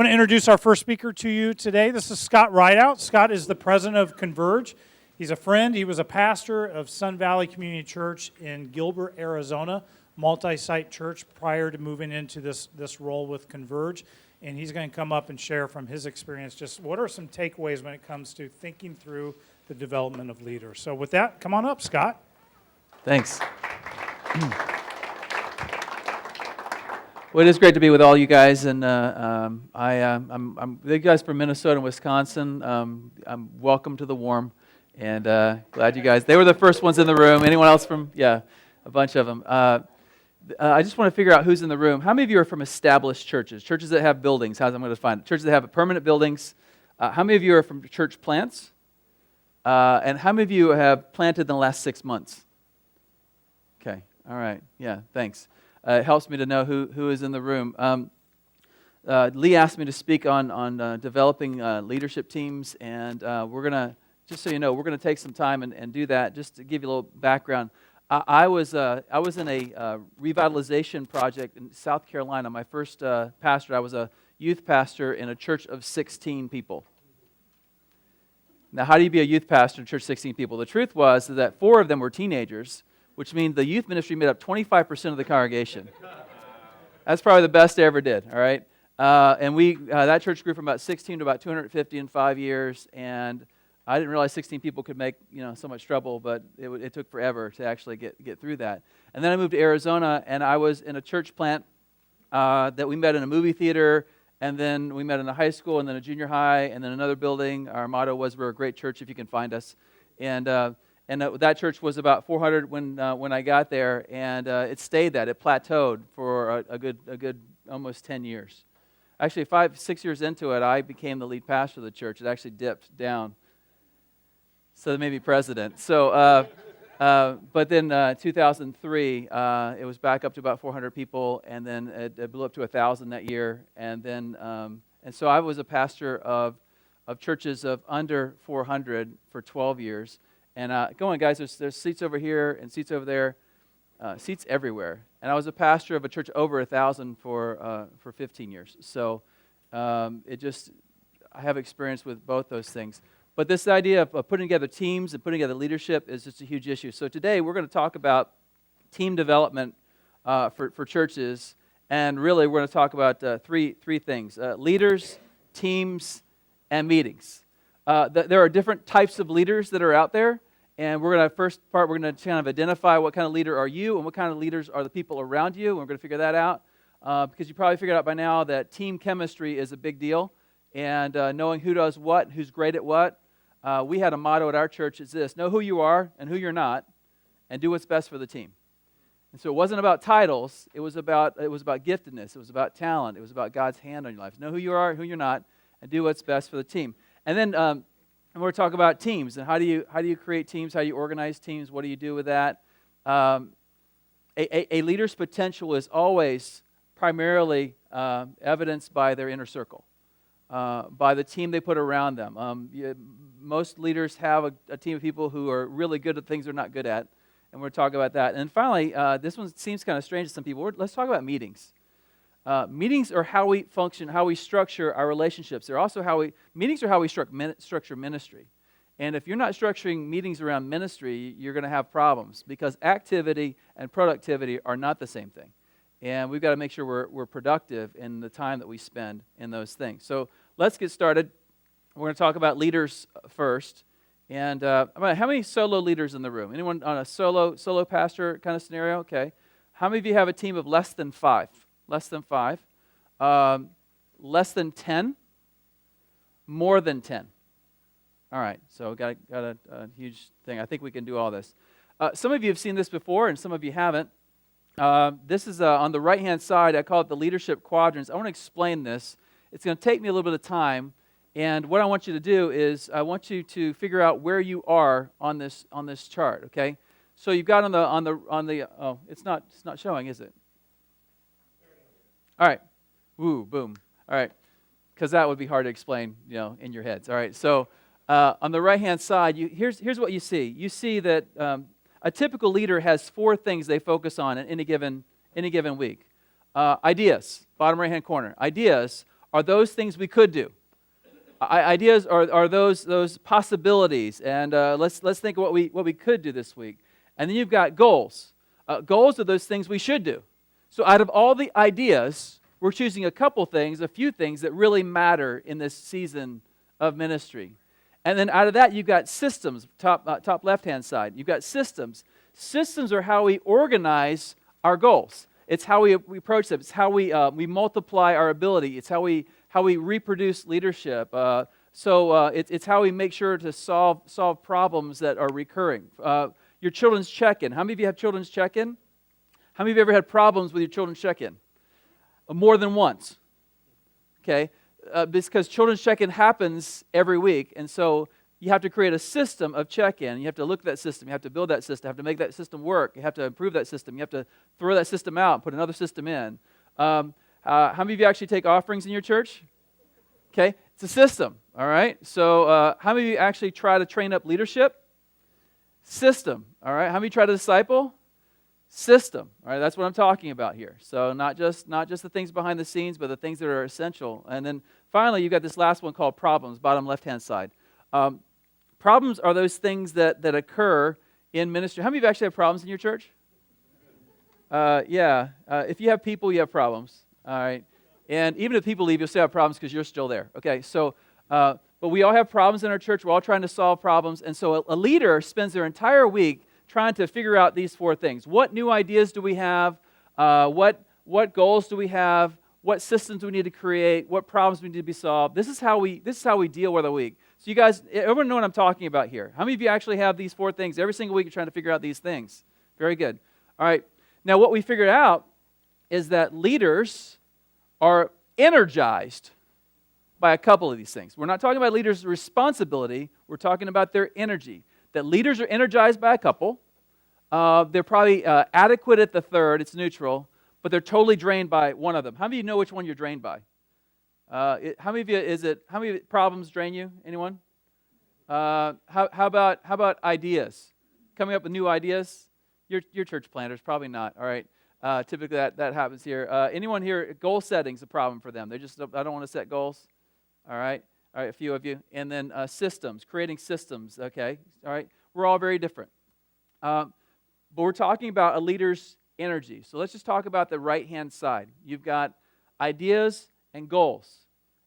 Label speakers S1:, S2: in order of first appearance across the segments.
S1: I'm going to introduce our first speaker to you today. This is Scott Ridout. Scott is the president of Converge. He's a friend. He was a pastor of Sun Valley Community Church in Gilbert, Arizona, multi-site church prior to moving into this role with Converge. And he's going to come up and share from his experience just what are some takeaways when it comes to thinking through the development of leaders. So with that, come on up, Scott.
S2: Thanks. Well, it is great to be with all you guys, and I'm the guys from Minnesota and Wisconsin. I'm welcome to the warm, and glad you guys. They were the first ones in the room. Anyone else from? Yeah, a bunch of them. I just want to figure out who's in the room. How many of you are from established churches? Churches that have buildings. How's I'm going to define it? Churches that have permanent buildings. How many of you are from church plants? And how many of you have planted in the last 6 months? Okay. All right. Yeah. Thanks. It helps me to know who is in the room. Lee asked me to speak on developing leadership teams, and we're going to, just so you know, we're going to take some time and do that. Just to give you a little background, I was in a revitalization project in South Carolina. My first pastor, I was a youth pastor in a church of 16 people. Now, how do you be a youth pastor in a church of 16 people? The truth was that 4 of them were teenagers, which means the youth ministry made up 25% of the congregation. That's probably the best I ever did, all right? And that church grew from about 16 to about 250 in 5 years, and I didn't realize 16 people could make so much trouble, but it took forever to actually get through that. And then I moved to Arizona, and I was in a church plant that we met in a movie theater, and then we met in a high school, and then a junior high, and then another building. Our motto was, "We're a great church if you can find us." And that church was about 400 when I got there, and it stayed that. It plateaued for a good almost 10 years. Actually, 5-6 years into it, I became the lead pastor of the church. It actually dipped down, so they made me president. So, but then 2003, it was back up to about 400 people, and then it blew up to 1,000 that year. And then, and so I was a pastor of churches of under 400 for 12 years. And go on, guys, there's seats over here and seats over there, seats everywhere. And I was a pastor of a church over 1,000 for 15 years. So I have experience with both those things. But this idea of putting together teams and putting together leadership is just a huge issue. So today we're going to talk about team development for churches. And really we're going to talk about three things: leaders, teams, and meetings. There are different types of leaders that are out there, and we're going to kind of identify what kind of leader are you and what kind of leaders are the people around you, and we're going to figure that out because you probably figured out by now that team chemistry is a big deal, and knowing who does what and who's great at what. We had a motto at our church is this: know who you are and who you're not, and do what's best for the team. And so it wasn't about titles, it was about giftedness, it was about talent, it was about God's hand on your life. Know who you are, who you're not, and do what's best for the team. And then we're going to talk about teams and how do you create teams, how do you organize teams, what do you do with that? A leader's potential is always primarily evidenced by their inner circle, by the team they put around them. Most leaders have a team of people who are really good at things they're not good at, and we're going to talk about that. And finally, this one seems kind of strange to some people. Let's talk about meetings. Meetings are how we function, how we structure our relationships. Meetings are how we structure ministry. And if you're not structuring meetings around ministry, you're going to have problems because activity and productivity are not the same thing. And we've got to make sure we're productive in the time that we spend in those things. So let's get started. We're going to talk about leaders first. And how many solo leaders in the room? Anyone on a solo pastor kind of scenario? Okay. How many of you have a team of less than 5? Less than 5, less than 10, more than 10. All right, so got a huge thing. I think we can do all this. Some of you have seen this before, and some of you haven't. This is on the right-hand side. I call it the leadership quadrants. I want to explain this. It's going to take me a little bit of time, and what I want you to do is I want you to figure out where you are on this chart. Okay, so you've got on the oh, it's not showing, is it? All right. Woo, boom. All right. Because that would be hard to explain, in your heads. All right. So on the right-hand side, here's what you see. You see that a typical leader has 4 things they focus on in any given week. Ideas, bottom right-hand corner. Ideas are those things we could do. Ideas are those possibilities, and let's think of what we could do this week. And then you've got goals. Goals are those things we should do. So out of all the ideas, we're choosing a few things that really matter in this season of ministry. And then out of that, you've got systems, top left-hand side. You've got systems. Systems are how we organize our goals. It's how we approach them. It's how we multiply our ability. It's how we reproduce leadership. It's how we make sure to solve problems that are recurring. Your children's check-in. How many of you have children's check-in? How many of you ever had problems with your children's check-in? More than once. Okay? Because children's check-in happens every week, and so you have to create a system of check-in. You have to look at that system. You have to build that system. You have to make that system work. You have to improve that system. You have to throw that system out and put another system in. How many of you actually take offerings in your church? Okay, it's a system, all right? So how many of you actually try to train up leadership? System, all right? How many try to disciple? System, all right? That's what I'm talking about here. So not just the things behind the scenes, but the things that are essential. And then finally, you've got this last one called problems, bottom left-hand side. Problems are those things that occur in ministry. How many of you actually have problems in your church? If you have people, you have problems, all right? And even if people leave, you'll still have problems because you're still there. Okay, so, but we all have problems in our church. We're all trying to solve problems. And so a leader spends their entire week trying to figure out these four things. What new ideas do we have? What goals do we have? What systems do we need to create? What problems need to be solved? This is how we deal with a week. So you guys, everyone know what I'm talking about here. How many of you actually have these four things? Every single week you're trying to figure out these things. Very good. All right. Now what we figured out is that leaders are energized by a couple of these things. We're not talking about leaders' responsibility. We're talking about their energy. That leaders are energized by a couple. They're probably adequate at the third. It's neutral. But they're totally drained by one of them. How many of you know which one you're drained by? How many problems drain you? Anyone? How about ideas? Coming up with new ideas? Your church planters, probably not. All right. Typically that happens here. Anyone here, goal setting's a problem for them. I don't want to set goals. All right, a few of you. And then systems, creating systems, okay. All right, we're all very different. But we're talking about a leader's energy. So let's just talk about the right-hand side. You've got ideas and goals.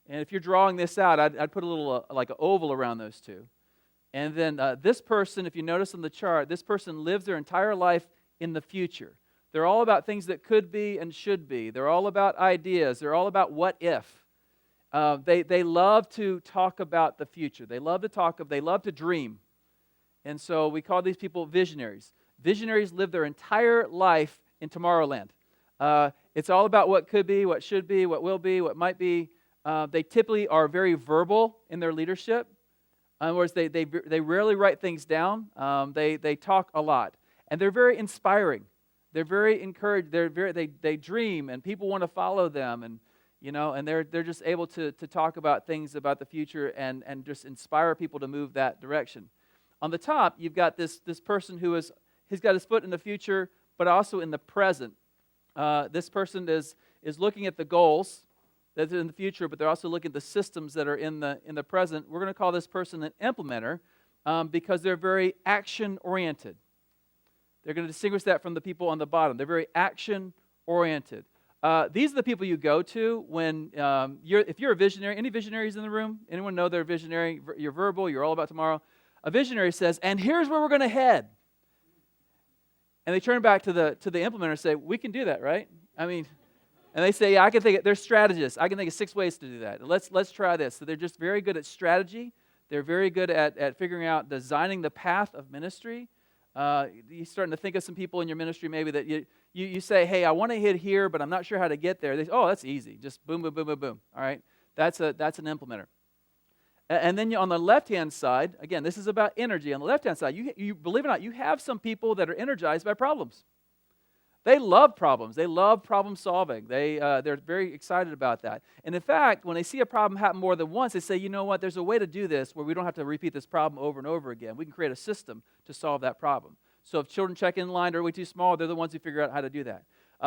S2: And if you're drawing this out, I'd put a little like an oval around those two. And then this person, if you notice on the chart, this person lives their entire life in the future. They're all about things that could be and should be. They're all about ideas. They're all about what if. They love to talk about the future. They love to dream. And so we call these people visionaries. Visionaries live their entire life in Tomorrowland. It's all about what could be, what should be, what will be, what might be. They typically are very verbal in their leadership. In other words, they rarely write things down. They talk a lot. And they're very inspiring. They're very encouraged. They dream, and people want to follow them, and they're just able to talk about things about the future and just inspire people to move that direction. On the top, you've got this person he's got his foot in the future, but also in the present. This person is looking at the goals that's in the future, but they're also looking at the systems that are in the present. We're going to call this person an implementer because they're very action-oriented. They're going to distinguish that from the people on the bottom. They're very action-oriented. These are the people you go to when if you're a visionary. Any visionaries in the room? Anyone know they're a visionary? You're verbal. You're all about tomorrow. A visionary says, "And here's where we're going to head." And they turn back to the implementer and say, "We can do that, right?" I mean, and they say, "Yeah, I can think they're strategists. I can think of 6 ways to do that. Let's try this." So they're just very good at strategy. They're very good at figuring out, designing the path of ministry. You're starting to think of some people in your ministry maybe that you say, "Hey, I want to hit here, but I'm not sure how to get there." They say, "Oh, that's easy. Just boom, boom, boom, boom, boom." All right, that's an implementer. And then on the left-hand side, again, this is about energy. On the left-hand side, you believe it or not, you have some people that are energized by problems. They love problems. They love problem solving. They're very excited about that. And in fact, when they see a problem happen more than once, they say, "You know what, there's a way to do this where we don't have to repeat this problem over and over again. We can create a system to solve that problem." So if children check-in line are way too small, they're the ones who figure out how to do that.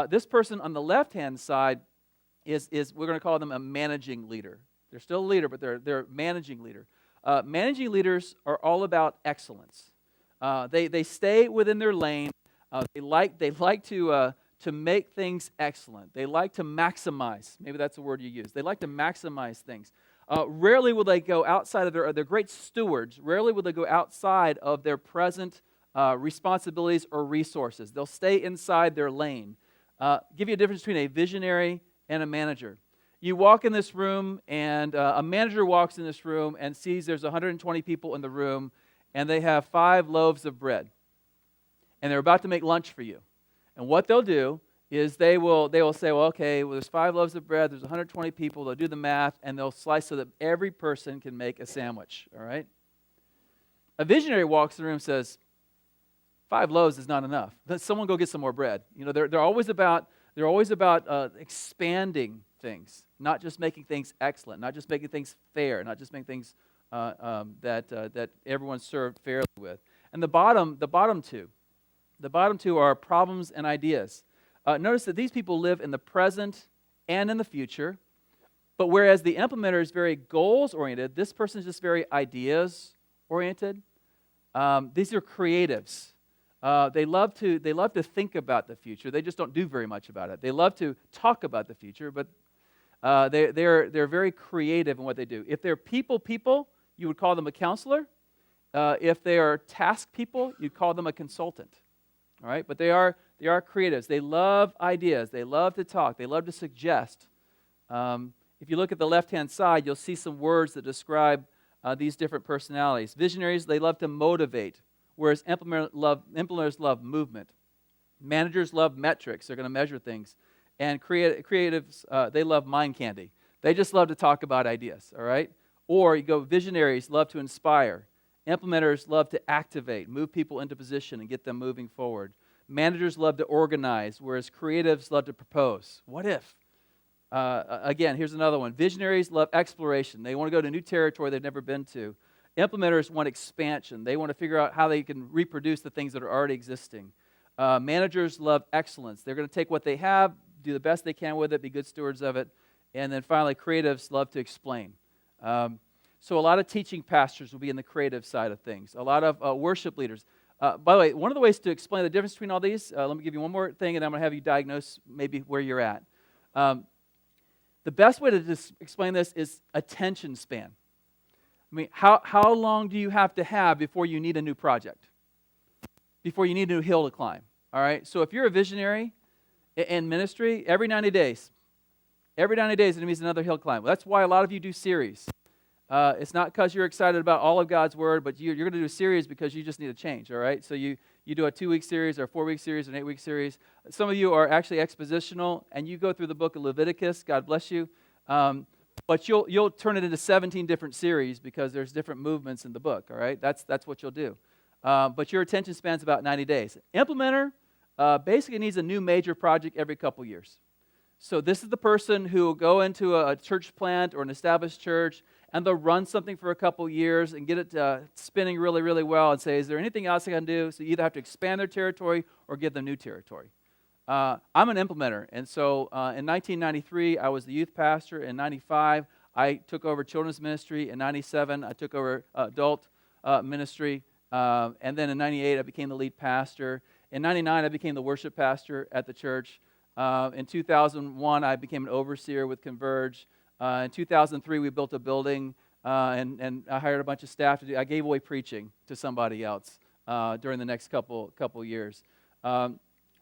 S2: This person on the left-hand side is we're going to call them a managing leader. They're still a leader, but they're a managing leader. Managing leaders are all about excellence. They stay within their lane. They like to make things excellent. They like to maximize. Maybe that's the word you use. They like to maximize things. Rarely will they go outside of they're great stewards. Rarely will they go outside of their present responsibilities or resources. They'll stay inside their lane. Give you a difference between a visionary and a manager. You walk in this room, and a manager walks in this room and sees there's 120 people in the room, and they have 5 loaves of bread. And they're about to make lunch for you. And what they'll do is they will say, well, okay, well, there's 5 loaves of bread, there's 120 people, they'll do the math, and they'll slice so that every person can make a sandwich, all right? A visionary walks in the room and says, 5 loaves is not enough. Let someone go get some more bread. You know, they're always about expanding things, not just making things excellent, not just making things fair, not just making things that everyone's served fairly with. And the bottom two are problems and ideas. Notice that these people live in the present and in the future, but whereas the implementer is very goals-oriented, this person is just very ideas-oriented. These are creatives. They love to think about the future. They just don't do very much about it. They love to talk about the future, but they're very creative in what they do. If they're people, you would call them a counselor. If they are task people, you'd call them a consultant. All right, but they are creatives. They love ideas. They love to talk. They love to suggest. If you look at the left-hand side, you'll see some words that describe these different personalities. Visionaries, they love to motivate, whereas implementers love movement. Managers love metrics. They're going to measure things. And creatives, they love mind candy. They just love to talk about ideas, all right? Or you go, visionaries love to inspire. Implementers love to activate, move people into position and get them moving forward. Managers love to organize, whereas creatives love to propose. What if? Again, here's another one. Visionaries love exploration. They want to go to new territory they've never been to. Implementers want expansion. They want to figure out how they can reproduce the things that are already existing. Managers love excellence. They're going to take what they have, do the best they can with it, be good stewards of it. And then finally, creatives love to explain. So a lot of teaching pastors will be in the creative side of things. A lot of worship leaders. By the way, one of the ways to explain the difference between all these, let me give you one more thing, and I'm going to have you diagnose maybe where you're at. The best way to explain this is attention span. I mean, how long do you have to have before you need a new project? Before you need a new hill to climb, all right? So if you're a visionary in ministry, every 90 days it means another hill climb. That's why a lot of you do series. It's not because you're excited about all of God's Word, but you're going to do a series because you just need a change, all right? So you do a 2-week series or a 4-week series or an 8-week series. Some of you are actually expositional, and you go through the book of Leviticus. God bless you. But you'll turn it into 17 different series because there's different movements in the book, all right? That's what you'll do. But your attention span's about 90 days. Implementer basically needs a new major project every couple years. So this is the person who will go into a church plant or an established church, and they'll run something for a couple years and get it spinning really, really well and say, is there anything else I can do? So you either have to expand their territory or give them new territory. I'm an implementer, and so in 1993, I was the youth pastor. In 95, I took over children's ministry. In 97, I took over adult ministry. And then in 98, I became the lead pastor. In 99, I became the worship pastor at the church. In 2001, I became an overseer with Converge. In 2003, we built a building, and I hired a bunch of staff to do. I gave away preaching to somebody else during the next couple years.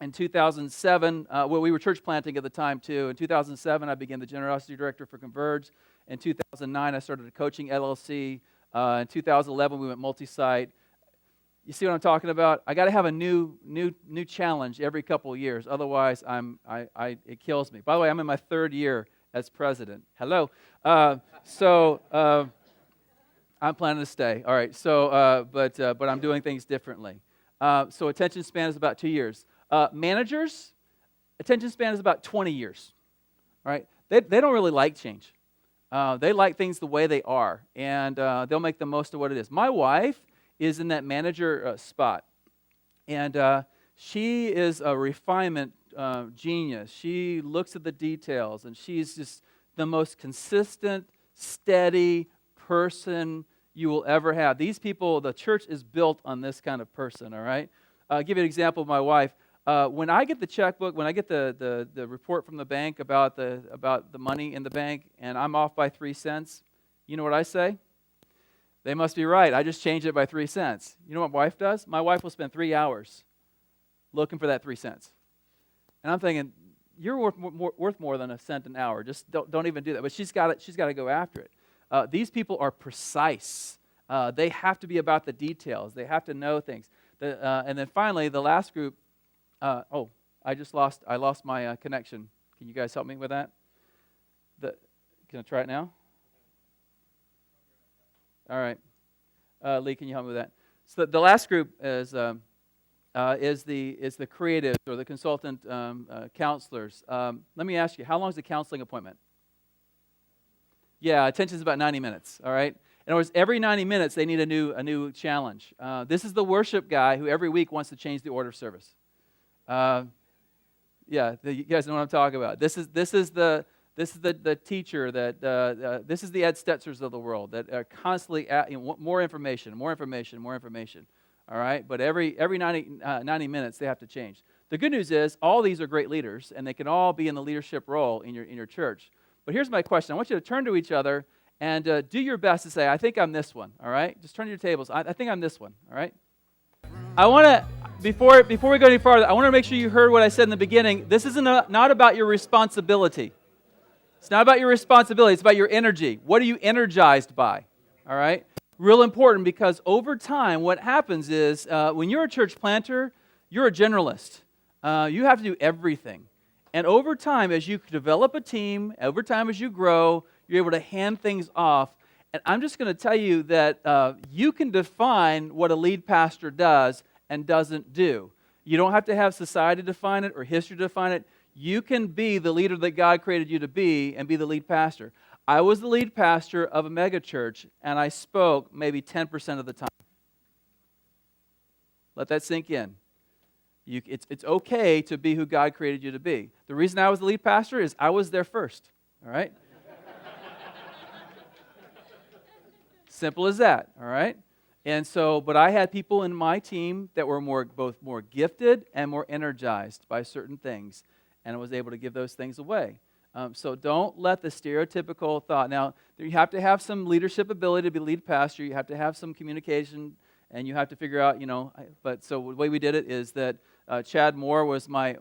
S2: In 2007, we were church planting at the time too. In 2007, I became the generosity director for Converge. In 2009, I started a coaching LLC. In 2011, we went multi-site. You see what I'm talking about? I got to have a new challenge every couple of years. Otherwise, it kills me. By the way, I'm in my 3rd year as president. Hello. So I'm planning to stay. All right. So, but I'm doing things differently. So attention span is about 2 years. Managers, attention span is about 20 years. All right. They don't really like change. They like things the way they are, and they'll make the most of what it is. My wife is in that manager spot, and she is a refinement genius. She looks at the details, and she's just the most consistent, steady person you will ever have. These people, the church is built on this kind of person, all right? I'll give you an example of my wife. When I get the checkbook, when I get the report from the bank about the money in the bank, and I'm off by 3 cents, you know what I say? They must be right. I just changed it by 3 cents. You know what my wife does? My wife will spend 3 hours looking for that 3 cents. And I'm thinking, you're worth more than a cent an hour. Just don't even do that. But she's got to go after it. These people are precise. They have to be about the details. They have to know things. And then finally, the last group. I lost my connection. Can you guys help me with that? Can I try it now? All right. Lee, can you help me with that? So the last group is the creatives or the consultant counselors. Let me ask you, how long is a counseling appointment? Yeah, attention is about 90 minutes. All right. In other words, every 90 minutes they need a new challenge. This is the worship guy who every week wants to change the order of service. You guys know what I'm talking about. This is the teacher that this is the Ed Stetzers of the world that are constantly more information. All right, but every 90 minutes they have to change. The good news is all these are great leaders, and they can all be in the leadership role in your church. But here's my question: I want you to turn to each other and do your best to say, "I think I'm this one." All right, just turn to your tables. I think I'm this one. All right. I want to. Before we go any farther, I want to make sure you heard what I said in the beginning. This isn't not about your responsibility. It's not about your responsibility. It's about your energy. What are you energized by? All right? Real important, because over time, what happens is when you're a church planter, you're a generalist. You have to do everything. And over time, as you develop a team, over time as you grow, you're able to hand things off. And I'm just going to tell you that you can define what a lead pastor does and doesn't do. You don't have to have society define it or history define it. You can be the leader that God created you to be and be the lead pastor. I was the lead pastor of a mega church, and I spoke maybe 10% of the time. Let that sink in. It's okay to be who God created you to be. The reason I was the lead pastor is I was there first. All right? Simple as that. All right? And so, but I had people in my team that were both more gifted and more energized by certain things, and I was able to give those things away. So don't let the stereotypical thought. Now, you have to have some leadership ability to be lead pastor. You have to have some communication, and you have to figure out, But so the way we did it is that Chad Moore was my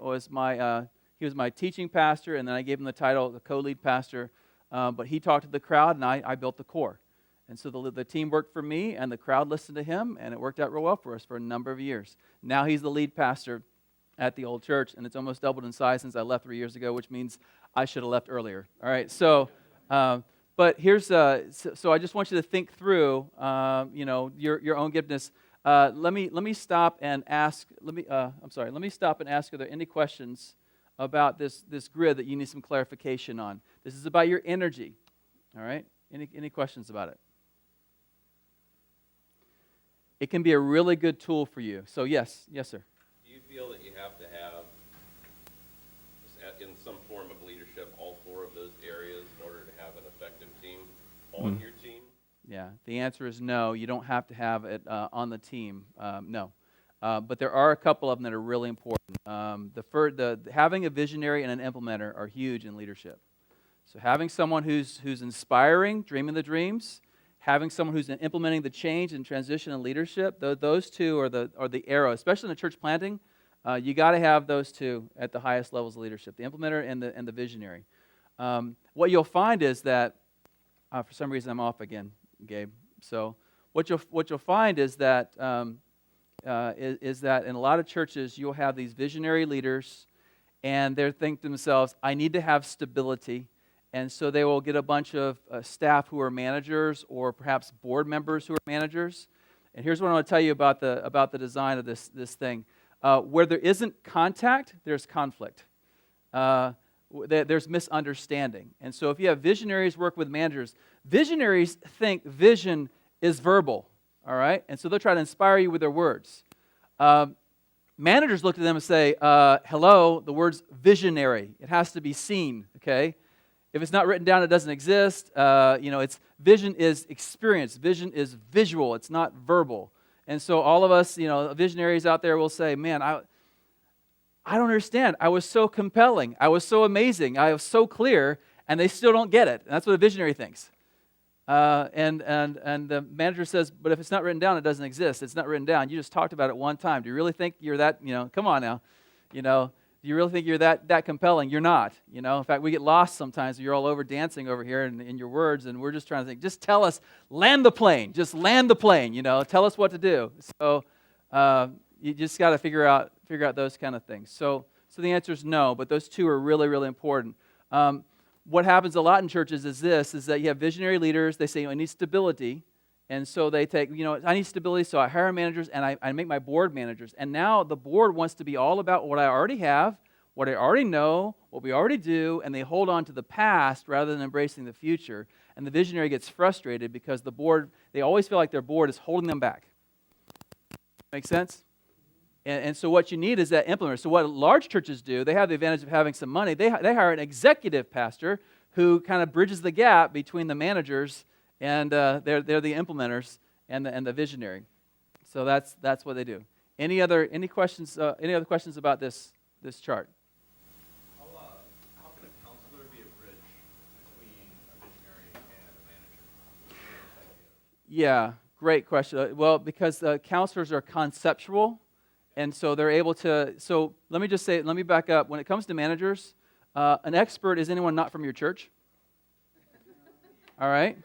S2: teaching pastor, and then I gave him the title the co-lead pastor. But he talked to the crowd, and I built the core. And so the team worked for me, and the crowd listened to him, and it worked out real well for us for a number of years. Now he's the lead pastor at the old church, and it's almost doubled in size since I left 3 years ago, which means I should have left earlier. All right, so but here's so I just want you to think through, your own giftedness. Let me stop and ask. Let me stop and ask. Are there any questions about this grid that you need some clarification on? This is about your energy. All right, any questions about it? It can be a really good tool for you. So yes, sir.
S3: Do you feel that you have to have, in some form of leadership, all four of those areas in order to have an effective team on your team?
S2: Yeah, the answer is no. You don't have to have it on the team. No, but there are a couple of them that are really important. Having a visionary and an implementer are huge in leadership. So having someone who's inspiring, dreaming the dreams, having someone who's implementing the change and transition in leadership, those two are the arrow, especially in a church planting. You got to have those two at the highest levels of leadership, the implementer and the visionary. What you'll find is that, for some reason I'm off again, Gabe. So what you'll find is that is that in a lot of churches you'll have these visionary leaders, and they think to themselves, I need to have stability. And so they will get a bunch of staff who are managers, or perhaps board members who are managers. And here's what I want to tell you about the design of this thing. Where there isn't contact, there's conflict. There's misunderstanding. And so if you have visionaries work with managers, visionaries think vision is verbal, all right? And so they'll try to inspire you with their words. managers look at them and say, hello, the word's visionary. It has to be seen, okay? If it's not written down, it doesn't exist. It's vision is experience. Vision is visual. It's not verbal. And so all of us, visionaries out there will say, man, I don't understand. I was so compelling. I was so amazing. I was so clear, and they still don't get it. And that's what a visionary thinks. And the manager says, but if it's not written down, it doesn't exist. It's not written down. You just talked about it one time. Do you really think you're that, come on now. Do you really think you're that compelling? You're not. In fact, we get lost sometimes. You're all over dancing over here in your words, and we're just trying to think, just tell us, land the plane. Just land the plane, Tell us what to do. So you just got to figure out those kind of things. So the answer is no, but those two are really, really important. What happens a lot in churches is that you have visionary leaders. They say, I need stability. And so they take, I need stability, so I hire managers and I make my board managers. And now the board wants to be all about what I already have, what I already know, what we already do, and they hold on to the past rather than embracing the future. And the visionary gets frustrated because the board, they always feel like their board is holding them back. Make sense? And so what you need is that implementer. So what large churches do, they have the advantage of having some money. They hire an executive pastor who kind of bridges the gap between the managers and they're the implementers and the visionary. So that's what they do. Any questions? Any other questions about this chart?
S4: How can a counselor be a bridge between a visionary and a manager?
S2: Yeah, great question. Well, because counselors are conceptual, and so they're able to. So let me back up. When it comes to managers, an expert is anyone not from your church. All right.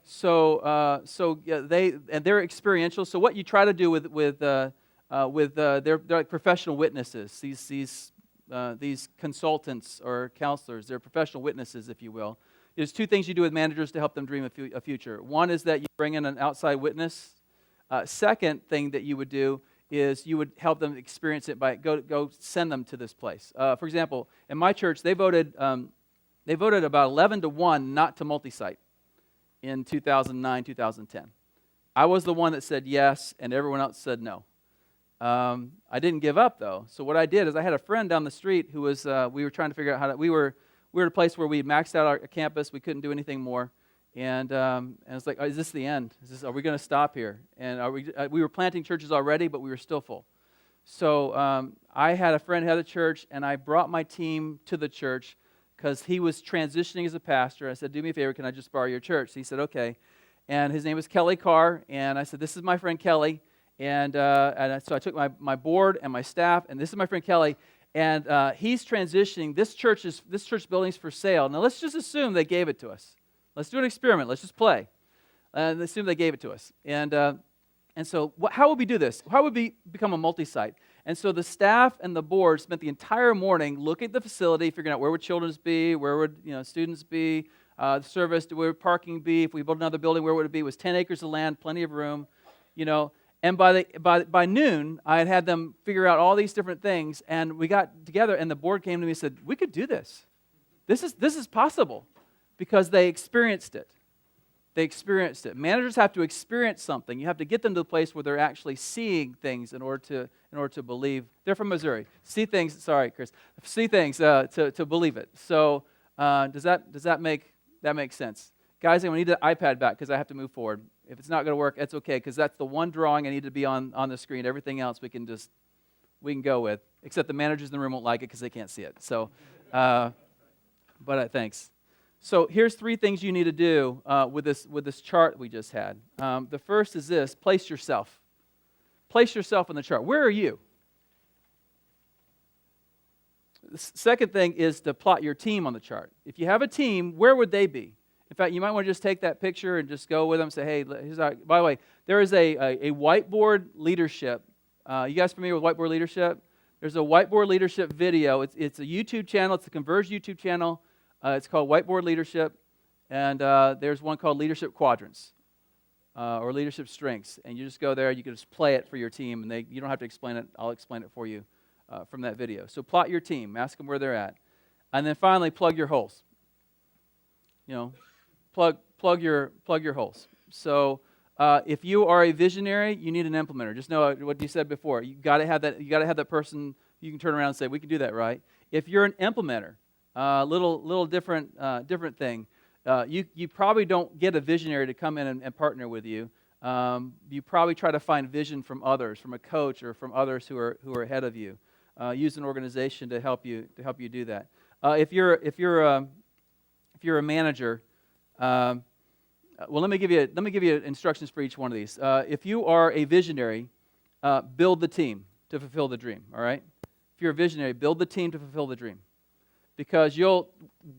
S2: So yeah, they're experiential. So what you try to do they're like professional witnesses. These consultants or counselors, they're professional witnesses, if you will. There's two things you do with managers to help them dream a future. One is that you bring in an outside witness. Second thing that you would do is you would help them experience it by go send them to this place. For example, in my church, they voted about 11-1 not to multi-site in 2009, 2010. I was the one that said yes, and everyone else said no. I didn't give up, though. So what I did is I had a friend down the street who was, we were trying to figure out how to, we were at a place where we maxed out our campus. We couldn't do anything more. And it's like, is this the end? Are we going to stop here? And we were planting churches already, but we were still full. So I had a friend who had a church, and I brought my team to the church because he was transitioning as a pastor. I said, do me a favor, can I just borrow your church? So he said, okay. And his name was Kelly Carr, and I said, this is my friend Kelly. And so I took my board and my staff, and this is my friend Kelly, and he's transitioning. This church building's for sale. Now let's just assume they gave it to us. Let's do an experiment. Let's just play. And assume they gave it to us. And so how would we do this? How would we become a multi-site? And so the staff and the board spent the entire morning looking at the facility, figuring out where would children's be, where would students be, the service, where would parking be, if we built another building, where would it be? It was 10 acres of land, plenty of room, And by noon, I had them figure out all these different things, and we got together, and the board came to me and said, we could do this. This is possible, because they experienced it. They experienced it. Managers have to experience something. You have to get them to the place where they're actually seeing things in order to believe. They're from Missouri. See things. Sorry, Chris. See things to believe it. So does that make sense, guys? I need the iPad back because I have to move forward. If it's not going to work, it's okay because that's the one drawing I need to be on the screen. Everything else we can go with. Except the managers in the room won't like it because they can't see it. So, thanks. So here's 3 things you need to do with this chart we just had. The first is this: place yourself. Place yourself on the chart. Where are you? The second thing is to plot your team on the chart. If you have a team, where would they be? In fact, you might want to just take that picture and just go with them and say, hey, by the way, there is a Whiteboard Leadership. You guys familiar with Whiteboard Leadership? There's a Whiteboard Leadership video. It's a YouTube channel. It's a Converge YouTube channel. It's called Whiteboard Leadership, and there's one called Leadership Quadrants or Leadership Strengths. And you just go there. You can just play it for your team, and you don't have to explain it. I'll explain it for you from that video. So plot your team. Ask them where they're at. And then finally, plug your holes. Plug your holes. So If you are a visionary, you need an implementer. Just know what you said before. You got to have that. You got to have that person you can turn around and say, "We can do that, right?" If you're an implementer, little different thing. You probably don't get a visionary to come in and partner with you. You probably try to find vision from others, from a coach or from others who are ahead of you. Use an organization to help you do that. If you're a manager, well, let me give you instructions for each one of these. If you are a visionary, build the team to fulfill the dream. All right. If you're a visionary, build the team to fulfill the dream, because you'll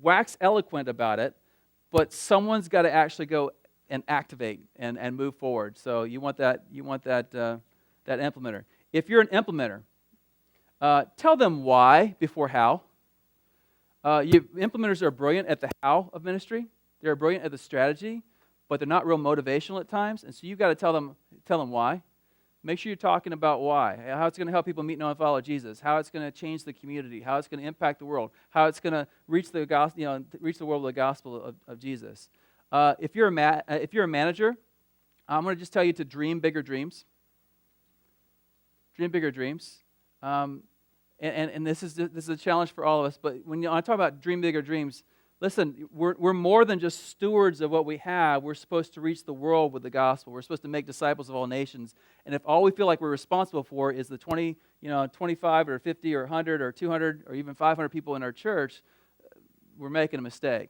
S2: wax eloquent about it, but someone's got to actually go and activate and move forward. So you want that implementer. If you're an implementer, tell them why before how. Implementers are brilliant at the how of ministry. They're brilliant at the strategy, but they're not real motivational at times. And so you've got to tell them why. Make sure you're talking about why, how it's going to help people meet, know, and follow Jesus, how it's going to change the community, how it's going to impact the world, how it's going to reach the gospel, reach the world with the gospel of Jesus. If you're a manager, I'm going to just tell you to dream bigger dreams. Dream bigger dreams. And this is a challenge for all of us. But when I talk about dream bigger dreams, listen, we're more than just stewards of what we have. We're supposed to reach the world with the gospel. We're supposed to make disciples of all nations. And if all we feel like we're responsible for is the 25 or 50 or 100 or 200 or even 500 people in our church, we're making a mistake.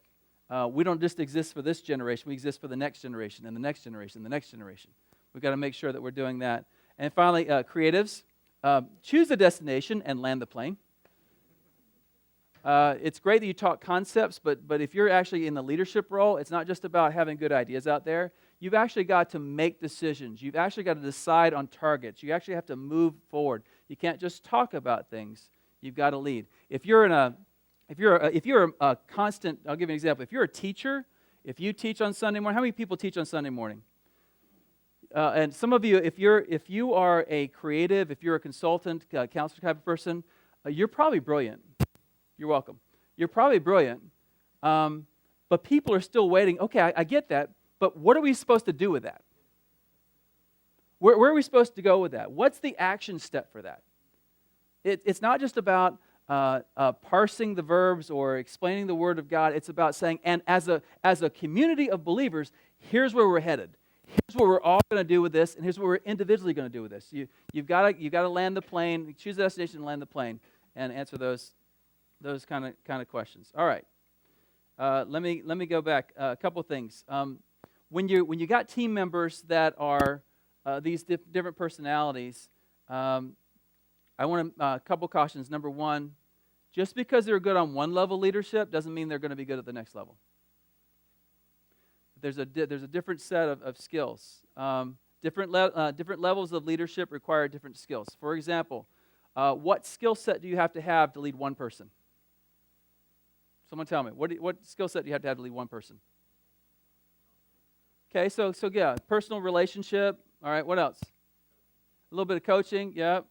S2: We don't just exist for this generation. We exist for the next generation and the next generation and the next generation. We've got to make sure that we're doing that. And finally, creatives, choose a destination and land the plane. It's great that you talk concepts, but if you're actually in the leadership role, it's not just about having good ideas out there. You've actually got to make decisions. You've actually got to decide on targets. You actually have to move forward. You can't just talk about things. You've got to lead. If you're a constant, I'll give you an example. If you're a teacher, if you teach on Sunday morning, how many people teach on Sunday morning? And some of you, if you are a creative, if you're a consultant, counselor type of person, you're probably brilliant. You're welcome. You're probably brilliant, but people are still waiting. Okay, I get that, but what are we supposed to do with that? Where are we supposed to go with that? What's the action step for that? It's not just about parsing the verbs or explaining the Word of God. It's about saying, and as a community of believers, here's where we're headed. Here's what we're all going to do with this, and here's what we're individually going to do with this. You've got to land the plane, choose a destination and land the plane, and answer those kind of questions. All right. Let me go back a couple things. When you got team members that are these different personalities, I want a couple cautions. Number one, just because they're good on one level of leadership doesn't mean they're going to be good at the next level. There's a different set of skills. Different levels of leadership require different skills. For example, what skill set do you have to lead one person? Someone tell me, what skill set do you have to lead one person? Okay, so yeah, personal relationship. All right, what else? A little bit of coaching, yeah.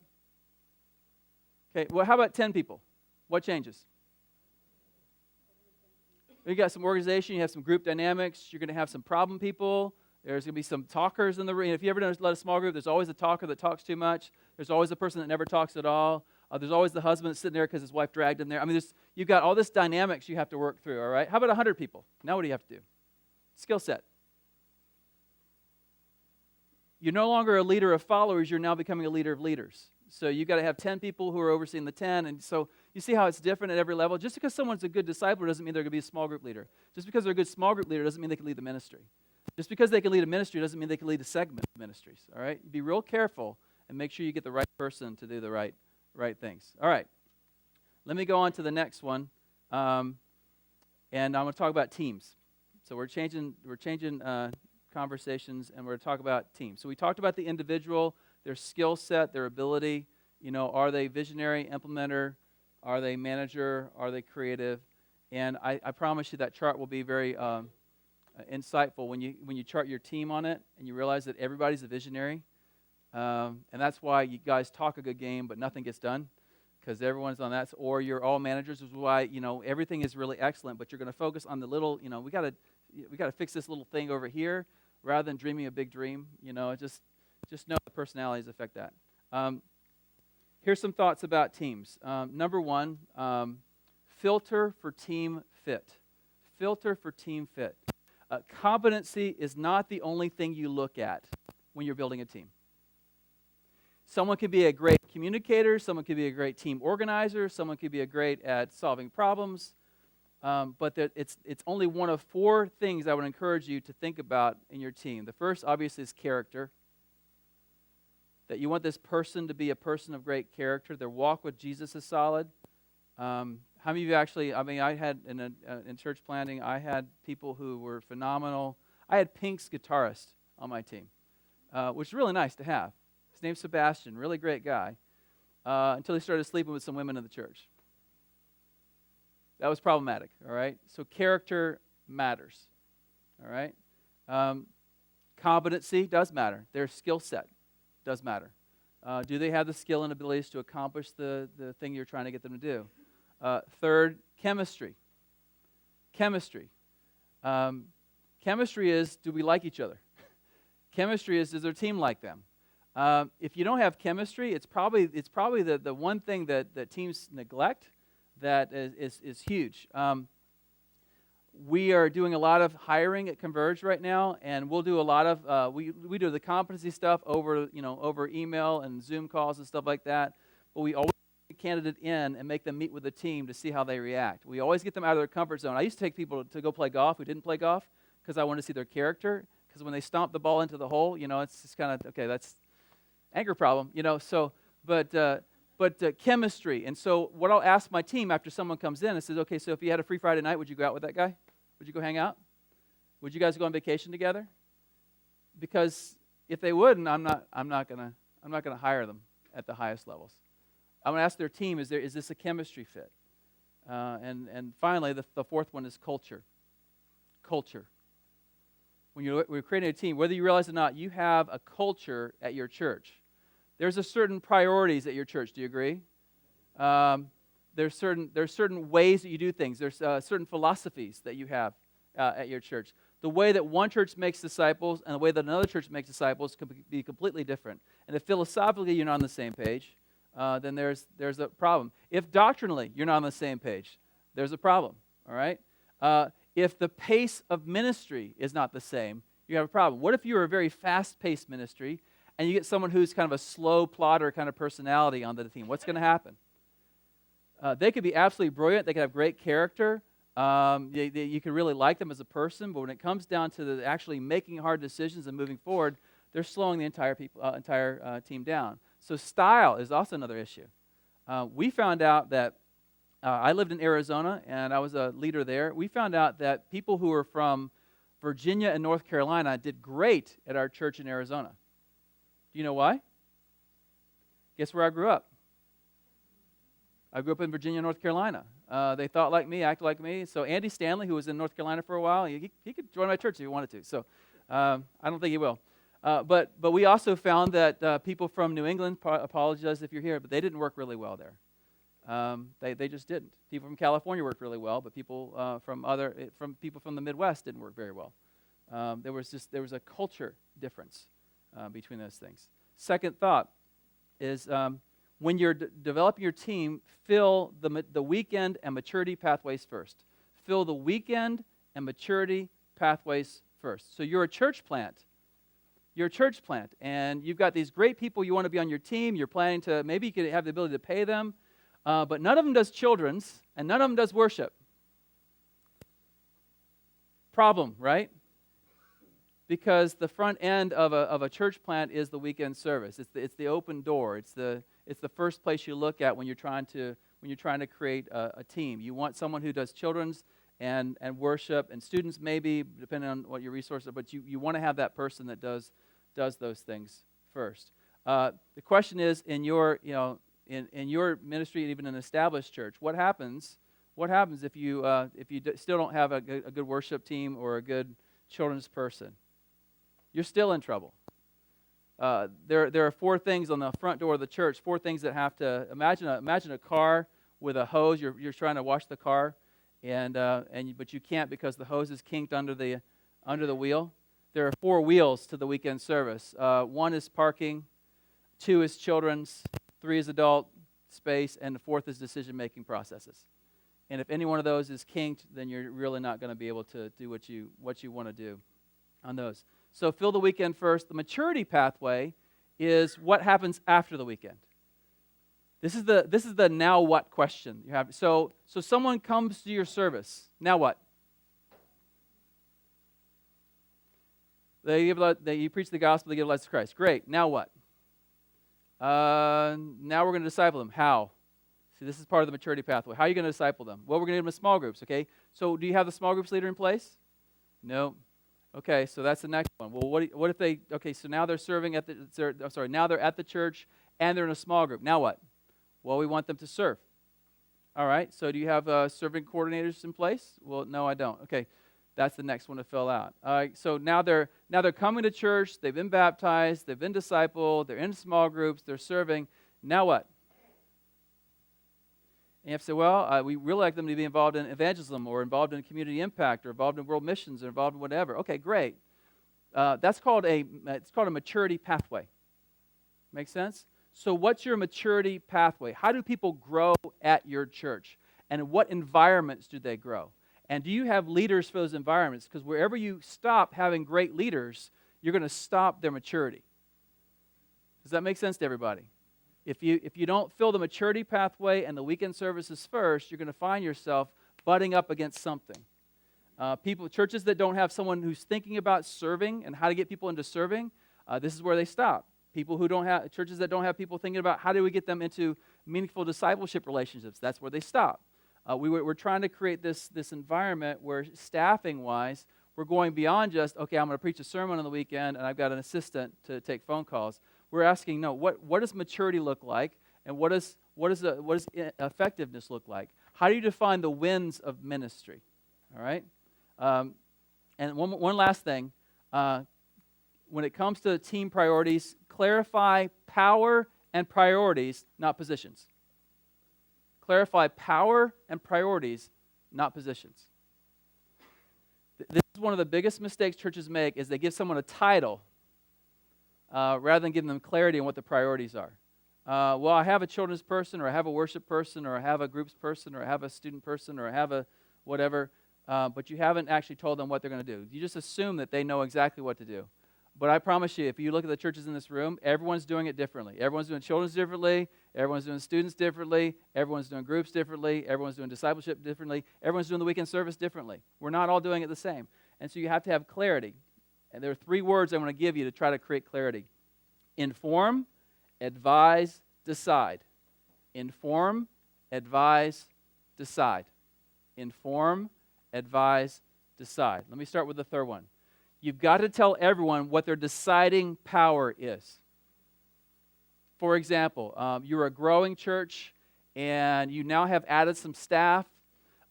S2: Okay, well, how about 10 people? What changes? You got some organization, you have some group dynamics, you're going to have some problem people, there's going to be some talkers in the room. If you ever led a small group, there's always a talker that talks too much. There's always a person that never talks at all. There's always the husband that's sitting there because his wife dragged him there. I mean, you've got all this dynamics you have to work through, all right? How about 100 people? Now what do you have to do? Skill set. You're no longer a leader of followers, you're now becoming a leader of leaders. So you've got to have 10 people who are overseeing the 10, and so you see how it's different at every level. Just because someone's a good discipler doesn't mean they're going to be a small group leader. Just because they're a good small group leader doesn't mean they can lead the ministry. Just because they can lead a ministry doesn't mean they can lead a segment of ministries, all right? Be real careful and make sure you get the right person to do the right things. All right, let me go on to the next one, and I'm going to talk about teams. So we're changing conversations, and we're going to talk about teams. So we talked about the individual, their skill set, their ability. Are they visionary, implementer? Are they manager? Are they creative? And I promise you that chart will be very insightful when you chart your team on it, and you realize that everybody's a visionary. And that's why you guys talk a good game, but nothing gets done, because everyone's on that. Or you're all managers, which is why everything is really excellent, but you're going to focus on the little. We got to fix this little thing over here. rather than dreaming a big dream. Just know the personalities affect that. Here's some thoughts about teams. Number one, filter for team fit. Filter for team fit. Competency is not the only thing you look at when you're building a team. Someone could be a great communicator, someone could be a great team organizer, someone could be a great at solving problems, but it's only one of 4 things I would encourage you to think about in your team. The first, obviously, is character. That you want this person to be a person of great character. Their walk with Jesus is solid. How many of you actually, I had in church planting, I had people who were phenomenal. I had Pink's guitarist on my team, which is really nice to have. His name's Sebastian, really great guy, until he started sleeping with some women in the church. That was problematic, all right? So character matters, all right? Competency does matter. Their skill set does matter. Do they have the skill and abilities to accomplish the thing you're trying to get them to do? Third, chemistry. Chemistry. Chemistry is, do we like each other? Chemistry is, does their team like them? If you don't have chemistry, it's probably the one thing that teams neglect that is huge. We are doing a lot of hiring at Converge right now, and we'll do a lot of we do the competency stuff over email and Zoom calls and stuff like that. But we always get the candidate in and make them meet with the team to see how they react. We always get them out of their comfort zone. I used to take people to go play golf who didn't play golf because I wanted to see their character. Because when they stomp the ball into the hole, it's just kind of okay. That's anger problem, So, but chemistry. And so, what I'll ask my team after someone comes in and says, okay, so if you had a free Friday night, would you go out with that guy? Would you go hang out? Would you guys go on vacation together? Because if they wouldn't, I'm not gonna hire them at the highest levels. I'm gonna ask their team, is this a chemistry fit? And finally, the fourth one is culture. Culture. When we're creating a team, whether you realize it or not, you have a culture at your church. There's a certain priorities at your church. Do you agree? There's certain ways that you do things. There's certain philosophies that you have at your church. The way that one church makes disciples and the way that another church makes disciples can be completely different. And if philosophically you're not on the same page, then there's a problem. If doctrinally you're not on the same page, there's a problem. All right. If the pace of ministry is not the same, you have a problem. What if you're a very fast-paced ministry and you get someone who's kind of a slow plotter kind of personality on the team? What's going to happen? They could be absolutely brilliant. They could have great character. You could really like them as a person, but when it comes down to actually making hard decisions and moving forward, they're slowing the entire team down. So style is also another issue. We found out that I lived in Arizona, and I was a leader there. We found out that people who were from Virginia and North Carolina did great at our church in Arizona. Do you know why? Guess where I grew up? I grew up in Virginia, North Carolina. They thought like me, acted like me. So Andy Stanley, who was in North Carolina for a while, he could join my church if he wanted to. So I don't think he will. But we also found that people from New England, apologize if you're here, but they didn't work really well there. They just didn't. People from California worked really well, but people from people from the Midwest didn't work very well. There was a culture difference between those things. Second thought is when you're developing your team, fill the weekend and maturity pathways first. Fill the weekend and maturity pathways first. So you're a church plant. You're a church plant, and you've got these great people you want to be on your team. You're planning to, maybe you could have the ability to pay them, but none of them does children's, and none of them does worship. Problem, right? Because the front end of a church plant is the weekend service. It's the open door. It's the first place you look at when you're trying to create a team. You want someone who does children's and worship and students, maybe depending on what your resources are. But you want to have that person that does those things first. The question is, in your ministry, even an established church, what happens if you still don't have a good worship team or a good children's person? You're still in trouble. There are 4 things on the front door of the church. 4 things that have to imagine a car with a hose. You're trying to wash the car, but you can't because the hose is kinked under the wheel. there are 4 wheels to the weekend service. 1 is parking, 2 is children's, 3 is adult space, and the 4th is decision-making processes. And if any one of those is kinked, then you're really not going to be able to do what you want to do on those. So fill the weekend first. The maturity pathway is what happens after the weekend. This is the now what question you have. So someone comes to your service. Now what? You preach the gospel, they give lives to Christ. Great. Now what? Now we're going to disciple them. How? See, this is part of the maturity pathway. How are you going to disciple them? Well, we're going to give them in small groups, okay? So do you have the small groups leader in place? No. Okay, so that's the next one. Well, what if they, okay, so now they're serving at now they're at the church and they're in a small group. Now what? Well, we want them to serve. All right, so do you have serving coordinators in place? Well, no, I don't. Okay, that's the next one to fill out. All right, so now they're coming to church, they've been baptized, they've been discipled, they're in small groups, they're serving. Now what? And you have to say, well, we really like them to be involved in evangelism or involved in community impact or involved in world missions or involved in whatever. Okay, great. It's called a maturity pathway. Make sense? So what's your maturity pathway? How do people grow at your church? And in what environments do they grow? And do you have leaders for those environments? Because wherever you stop having great leaders, you're going to stop their maturity. Does that make sense to everybody? If you don't fill the maturity pathway and the weekend services first, you're going to find yourself butting up against something. Churches that don't have someone who's thinking about serving and how to get people into serving, this is where they stop. Churches that don't have people thinking about how do we get them into meaningful discipleship relationships, that's where they stop. We're trying to create this environment where staffing-wise, we're going beyond just, okay, I'm going to preach a sermon on the weekend and I've got an assistant to take phone calls. We're asking, no, what does maturity look like, and what does effectiveness look like? How do you define the wins of ministry? All right? And one last thing. When it comes to team priorities, clarify power and priorities, not positions. Clarify power and priorities, not positions. This is one of the biggest mistakes churches make, is they give someone a title rather than giving them clarity on what the priorities are. Well, I have a children's person, or I have a worship person, or I have a groups person, or I have a student person, or I have a whatever, but you haven't actually told them what they're going to do. You just assume that they know exactly what to do. But I promise you, if you look at the churches in this room, everyone's doing it differently. Everyone's doing children's differently, everyone's doing students differently, everyone's doing groups differently, everyone's doing discipleship differently, everyone's doing the weekend service differently. We're not all doing it the same. And so you have to have clarity. And there are 3 words I want to give you to try to create clarity. Inform, advise, decide. Inform, advise, decide. Inform, advise, decide. Let me start with the third one. You've got to tell everyone what their deciding power is. For example, you're a growing church and you now have added some staff,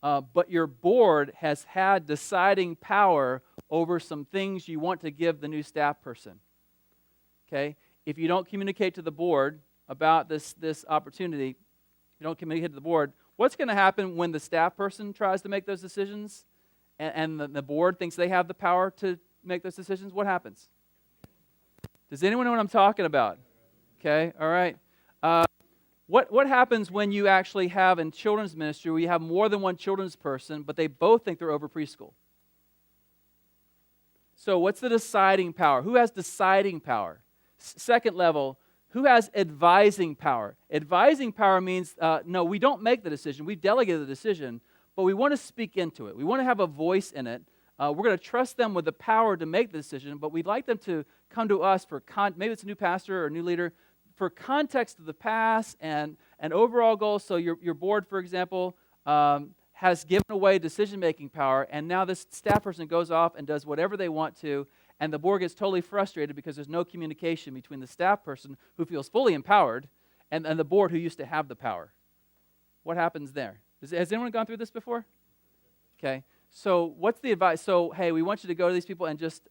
S2: but your board has had deciding power over some things you want to give the new staff person. Okay? If you don't communicate to the board about this opportunity, you don't communicate to the board, what's going to happen when the staff person tries to make those decisions and the board thinks they have the power to make those decisions? What happens? Does anyone know what I'm talking about? Okay, all right. What happens when you actually have in children's ministry where you have more than one children's person, but they both think they're over preschool? So what's the deciding power? Who has deciding power? Second level, who has advising power? Advising power means, no, we don't make the decision. We've delegated the decision, but we want to speak into it. We want to have a voice in it. We're going to trust them with the power to make the decision, but we'd like them to come to us for, maybe it's a new pastor or a new leader, for context of the past and overall goals. So your board, for example, has given away decision-making power, and now this staff person goes off and does whatever they want to, and the board gets totally frustrated because there's no communication between the staff person who feels fully empowered and the board who used to have the power. What happens there? Has anyone gone through this before? Okay. So what's the advice? So, hey, we want you to go to these people and just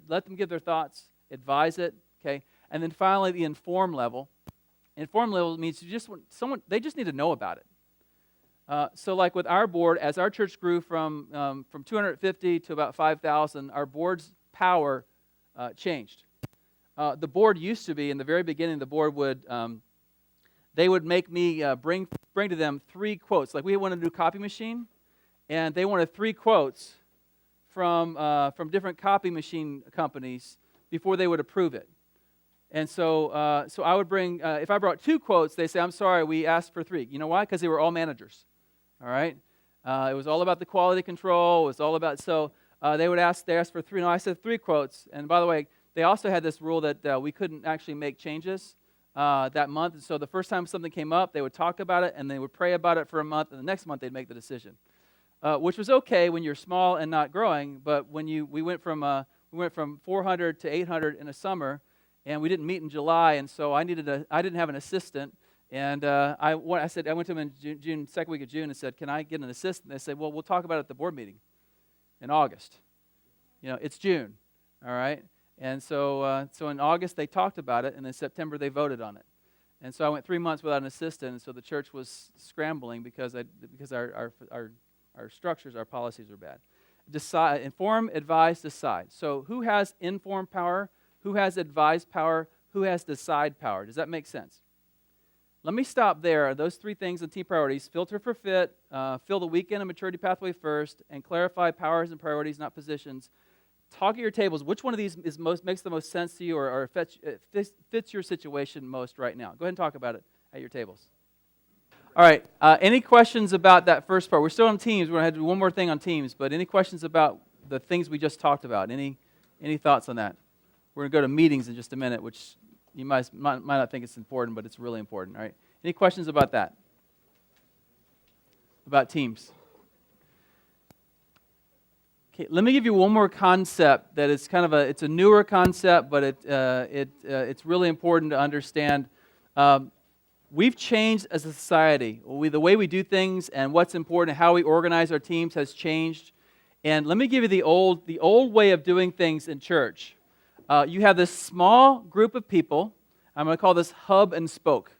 S2: let them give their thoughts, advise it, okay? And then finally, the inform level. Inform level means they just need to know about it. So like with our board, as our church grew from 250 to about 5,000, our board's power changed. The board used to be, in the very beginning, the board would, they would make me bring to them 3 quotes. Like we wanted a new copy machine, and they wanted 3 quotes from different copy machine companies before they would approve it. And so, so I would bring, if I brought 2 quotes, they say, I'm sorry, we asked for 3. You know why? Because they were all managers, all right? It was all about the quality control. It was all about, so they asked for 3. No, I said 3 quotes. And by the way, they also had this rule that we couldn't actually make changes that month. And so the first time something came up, they would talk about it, and they would pray about it for a month, and the next month they'd make the decision, which was okay when you're small and not growing. But when we went from 400 to 800 in a summer, and we didn't meet in July, and so I didn't have an assistant. And I went to them in June, second week of June, and said, "Can I get an assistant?" They said, "Well, we'll talk about it at the board meeting in August. You know, it's June, all right." And so in August they talked about it, and in September they voted on it. And so I went 3 months without an assistant, and so the church was scrambling because our structures, our policies were bad. Decide, inform, advise, decide. So who has inform power? Who has advise power? Who has decide power? Does that make sense? Let me stop there. Those 3 things in team priorities: filter for fit, fill the weekend and maturity pathway first, and clarify powers and priorities, not positions. Talk at your tables. Which one of these makes the most sense to you, or fits your situation most right now? Go ahead and talk about it at your tables. All right. Any questions about that first part? We're still on teams. We're going to do one more thing on teams, but any questions about the things we just talked about? Any thoughts on that? We're going to go to meetings in just a minute, which you might not think it's important, but it's really important. All right. Any questions about that? About teams? Okay. Let me give you one more concept that is kind of it's a newer concept, but it's really important to understand. We've changed as a society. The way we do things and what's important, how we organize our teams has changed. And let me give you the old way of doing things in church. You have this small group of people. I'm going to call this hub and spoke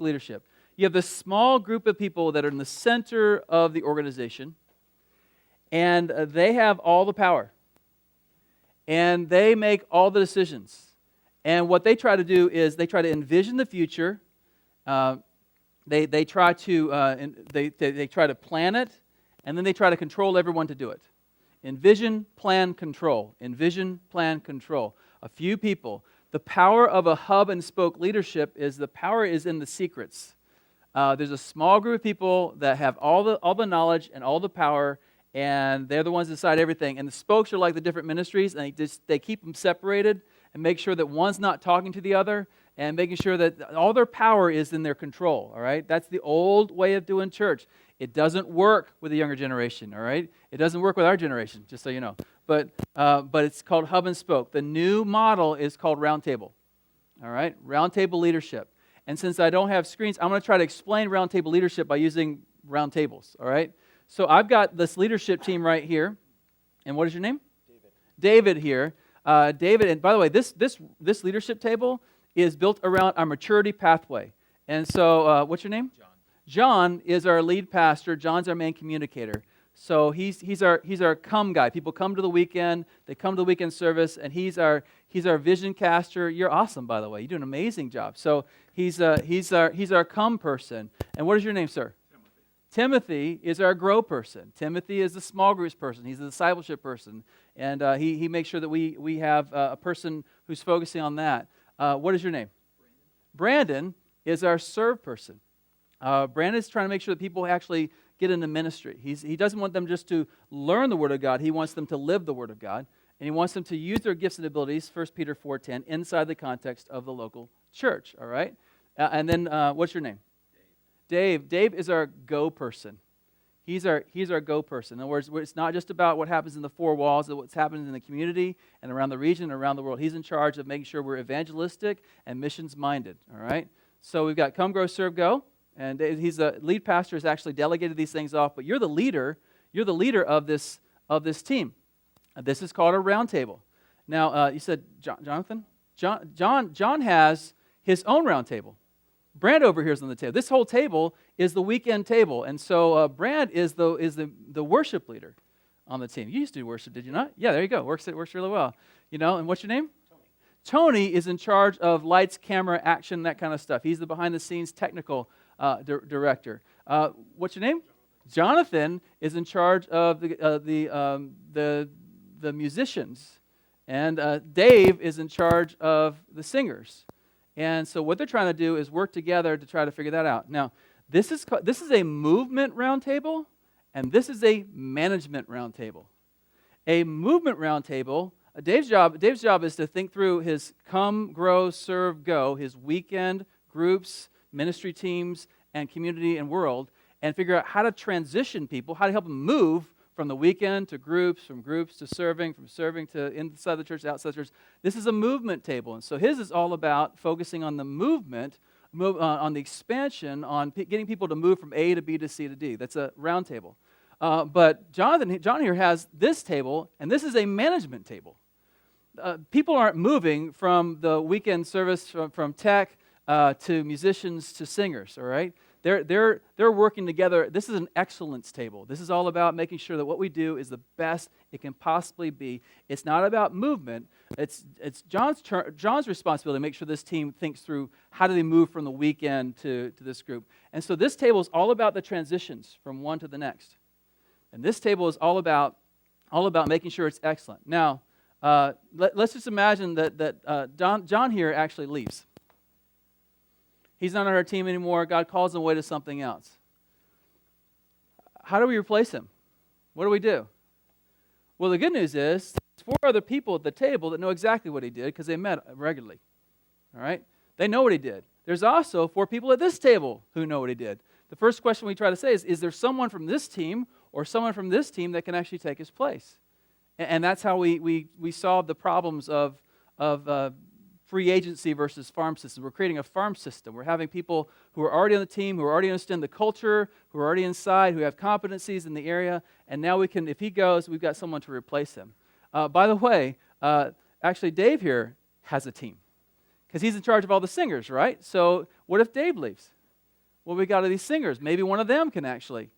S2: leadership. You have this small group of people that are in the center of the organization, and they have all the power, and they make all the decisions. And what they try to do is they try to envision the future. They try to plan it, and then they try to control everyone to do it. Envision, plan, control. Envision, plan, control. A few people. The power of a hub and spoke leadership is the power is in the secrets. There's a small group of people that have all the knowledge and all the power, and they're the ones that decide everything. And the spokes are like the different ministries, and they keep them separated and make sure that one's not talking to the other, and making sure that all their power is in their control, all right? That's the old way of doing church. It doesn't work with the younger generation, all right? It doesn't work with our generation, just so you know. But it's called hub and spoke. The new model is called roundtable, all right? Roundtable leadership. And since I don't have screens, I'm going to try to explain roundtable leadership by using roundtables, all right? So I've got this leadership team right here. And what is your name? David here. David, and by the way, this leadership table is built around our maturity pathway. And so, what's your name?
S4: John.
S2: John is our lead pastor. John's our main communicator. So he's our come guy. People come to the weekend. They come to the weekend service, and he's our vision caster. You're awesome, by the way. You do an amazing job. So he's our come person. And what is your name, sir? Timothy is our grow person. Timothy is the small groups person. He's the discipleship person, and he makes sure that we have a person who's focusing on that. What is your name? Brandon is our serve person. Brandon is trying to make sure that people actually get into ministry. He doesn't want them just to learn the Word of God. He wants them to live the Word of God, and he wants them to use their gifts and abilities, 1 Peter 4:10, inside the context of the local church. All right? And then what's your name? Dave. Dave is our go person. He's our go person. In other words, it's not just about what happens in the 4 walls, it's what's happening in the community and around the region and around the world. He's in charge of making sure we're evangelistic and missions-minded. All right? So we've got Come, Grow, Serve, Go. And he's the lead pastor, has actually delegated these things off, but you're the leader. You're the leader of this team. This is called a round table. Now, you said Jonathan? John has his own round table. Brand over here is on the table. This whole table is the weekend table, and so Brand is the worship leader. on the team? You used to do worship, did you not? Yeah, there you go. It works really well. And what's your name? Tony is in charge of lights, camera, action, that kind of stuff. He's the behind-the-scenes technical director. What's your name? Jonathan is in charge of the musicians, and Dave is in charge of the singers. And so what they're trying to do is work together to try to figure that out. Now, this is a movement roundtable, and this is a management roundtable. A movement roundtable. Dave's job is to think through his come, grow, serve, go, his weekend groups, ministry teams, and community and world, and figure out how to transition people, how to help them move from the weekend to groups, from groups to serving, from serving to inside the church, outside the church. This is a movement table, and so his is all about focusing on the movement, on the expansion, on getting people to move from A to B to C to D. That's a roundtable. But John here has this table, and this is a management table. People aren't moving from the weekend service from tech to musicians to singers. All right, they're working together. This is an excellence table. This is all about making sure that what we do is the best it can possibly be. It's not about movement. It's John's responsibility to make sure this team thinks through how do they move from the weekend to this group. And so this table is all about the transitions from one to the next. And this table is all about making sure it's excellent. Now, let's just imagine that John here actually leaves. He's not on our team anymore. God calls him away to something else. How do we replace him? What do we do? Well, the good news is there's 4 other people at the table that know exactly what he did because they met regularly. All right? They know what he did. There's also 4 people at this table who know what he did. The first question we try to say is there someone from this team or someone from this team that can actually take his place? And that's how we solve the problems of free agency versus farm systems. We're creating a farm system. We're having people who are already on the team, who already understand the culture, who are already inside, who have competencies in the area, and now we can, if he goes, we've got someone to replace him. By the way, actually Dave here has a team because he's in charge of all the singers, right? So what if Dave leaves? Well, we got these singers. Maybe one of them can actually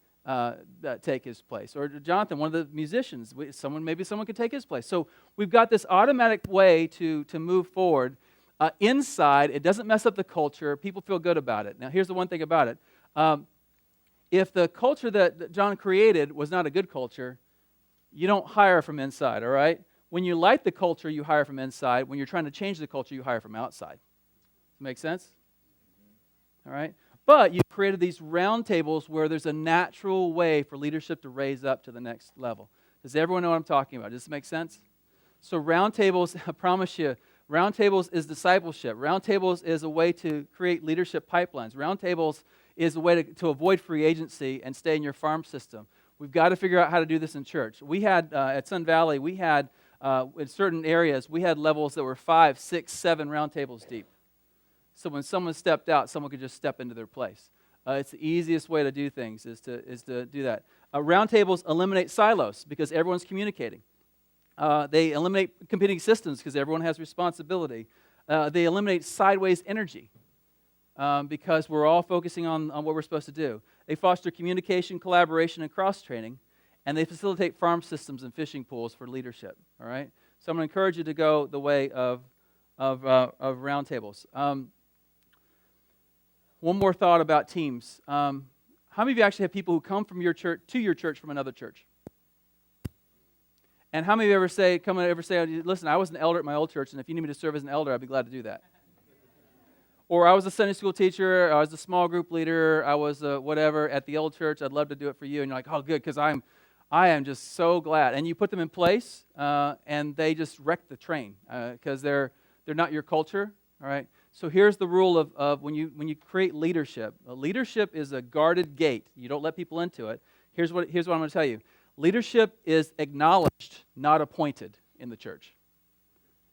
S2: take his place. Or Jonathan, one of the musicians, maybe someone could take his place. So we've got this automatic way to move forward. Inside, it doesn't mess up the culture. People feel good about it. Now, here's the one thing about it. If the culture that John created was not a good culture, you don't hire from inside, all right? When you like the culture, you hire from inside. When you're trying to change the culture, you hire from outside. Make sense? All right? But you created these round tables where there's a natural way for leadership to raise up to the next level. Does everyone know what I'm talking about? Does this make sense? So round tables, I promise you, round tables is discipleship. Round tables is a way to create leadership pipelines. Round tables is a way to avoid free agency and stay in your farm system. We've got to figure out how to do this in church. We had, at Sun Valley, in certain areas, we had levels that were 5, 6, 7 round tables deep. So when someone stepped out, someone could just step into their place. It's the easiest way to do things is to do that. Round tables eliminate silos because everyone's communicating. They eliminate competing systems because everyone has responsibility. They eliminate sideways energy because we're all focusing on what we're supposed to do. They foster communication, collaboration, and cross-training, and they facilitate farm systems and fishing pools for leadership. All right. So I'm going to encourage you to go the way of round tables. One more thought about teams. How many of you actually have people who come from your church to your church from another church? And how many of you ever say, listen, I was an elder at my old church, and if you need me to serve as an elder, I'd be glad to do that. Or I was a Sunday school teacher, I was a small group leader, I was whatever at the old church, I'd love to do it for you. And you're like, oh, good, because I am just so glad. And you put them in place, and they just wreck the train because they're not your culture, all right? So here's the rule of when you create leadership. Leadership is a guarded gate. You don't let people into it. Here's what I'm going to tell you. Leadership is acknowledged, not appointed in the church.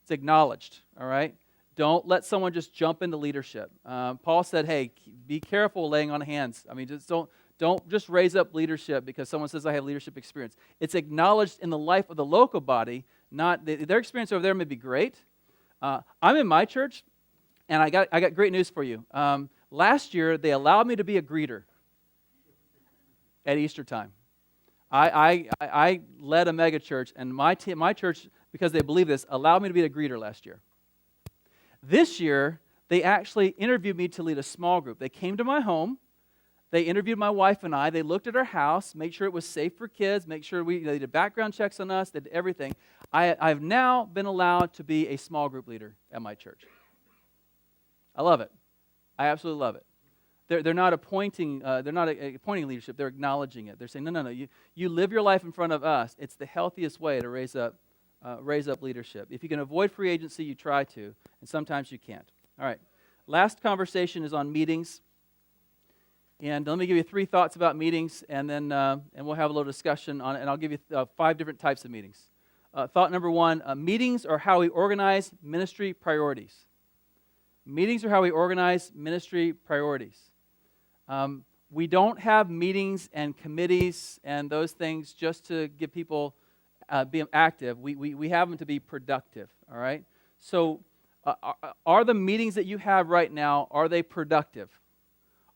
S2: It's acknowledged, all right? Don't let someone just jump into leadership. Paul said, hey, be careful laying on hands. I mean, just don't just raise up leadership because someone says I have leadership experience. It's acknowledged in the life of the local body, not their experience over there may be great. I'm in my church, and I got great news for you. Last year, they allowed me to be a greeter at Easter time. I led a mega church, and my church, because they believe this, allowed me to be a greeter last year. This year, they actually interviewed me to lead a small group. They came to my home. They interviewed my wife and I. They looked at our house, made sure it was safe for kids, make sure they did background checks on us, they did everything. I've now been allowed to be a small group leader at my church. I love it. I absolutely love it. They're not appointing leadership. They're acknowledging it. They're saying, no. You live your life in front of us. It's the healthiest way to raise up leadership. If you can avoid free agency, you try to, and sometimes you can't. All right. Last conversation is on meetings. And let me give you 3 thoughts about meetings, and then we'll have a little discussion on it, and I'll give you 5 different types of meetings. Thought number 1, meetings are how we organize ministry priorities. Meetings are how we organize ministry priorities. We don't have meetings and committees and those things just to give people be active. We have them to be productive, all right? So are the meetings that you have right now, are they productive?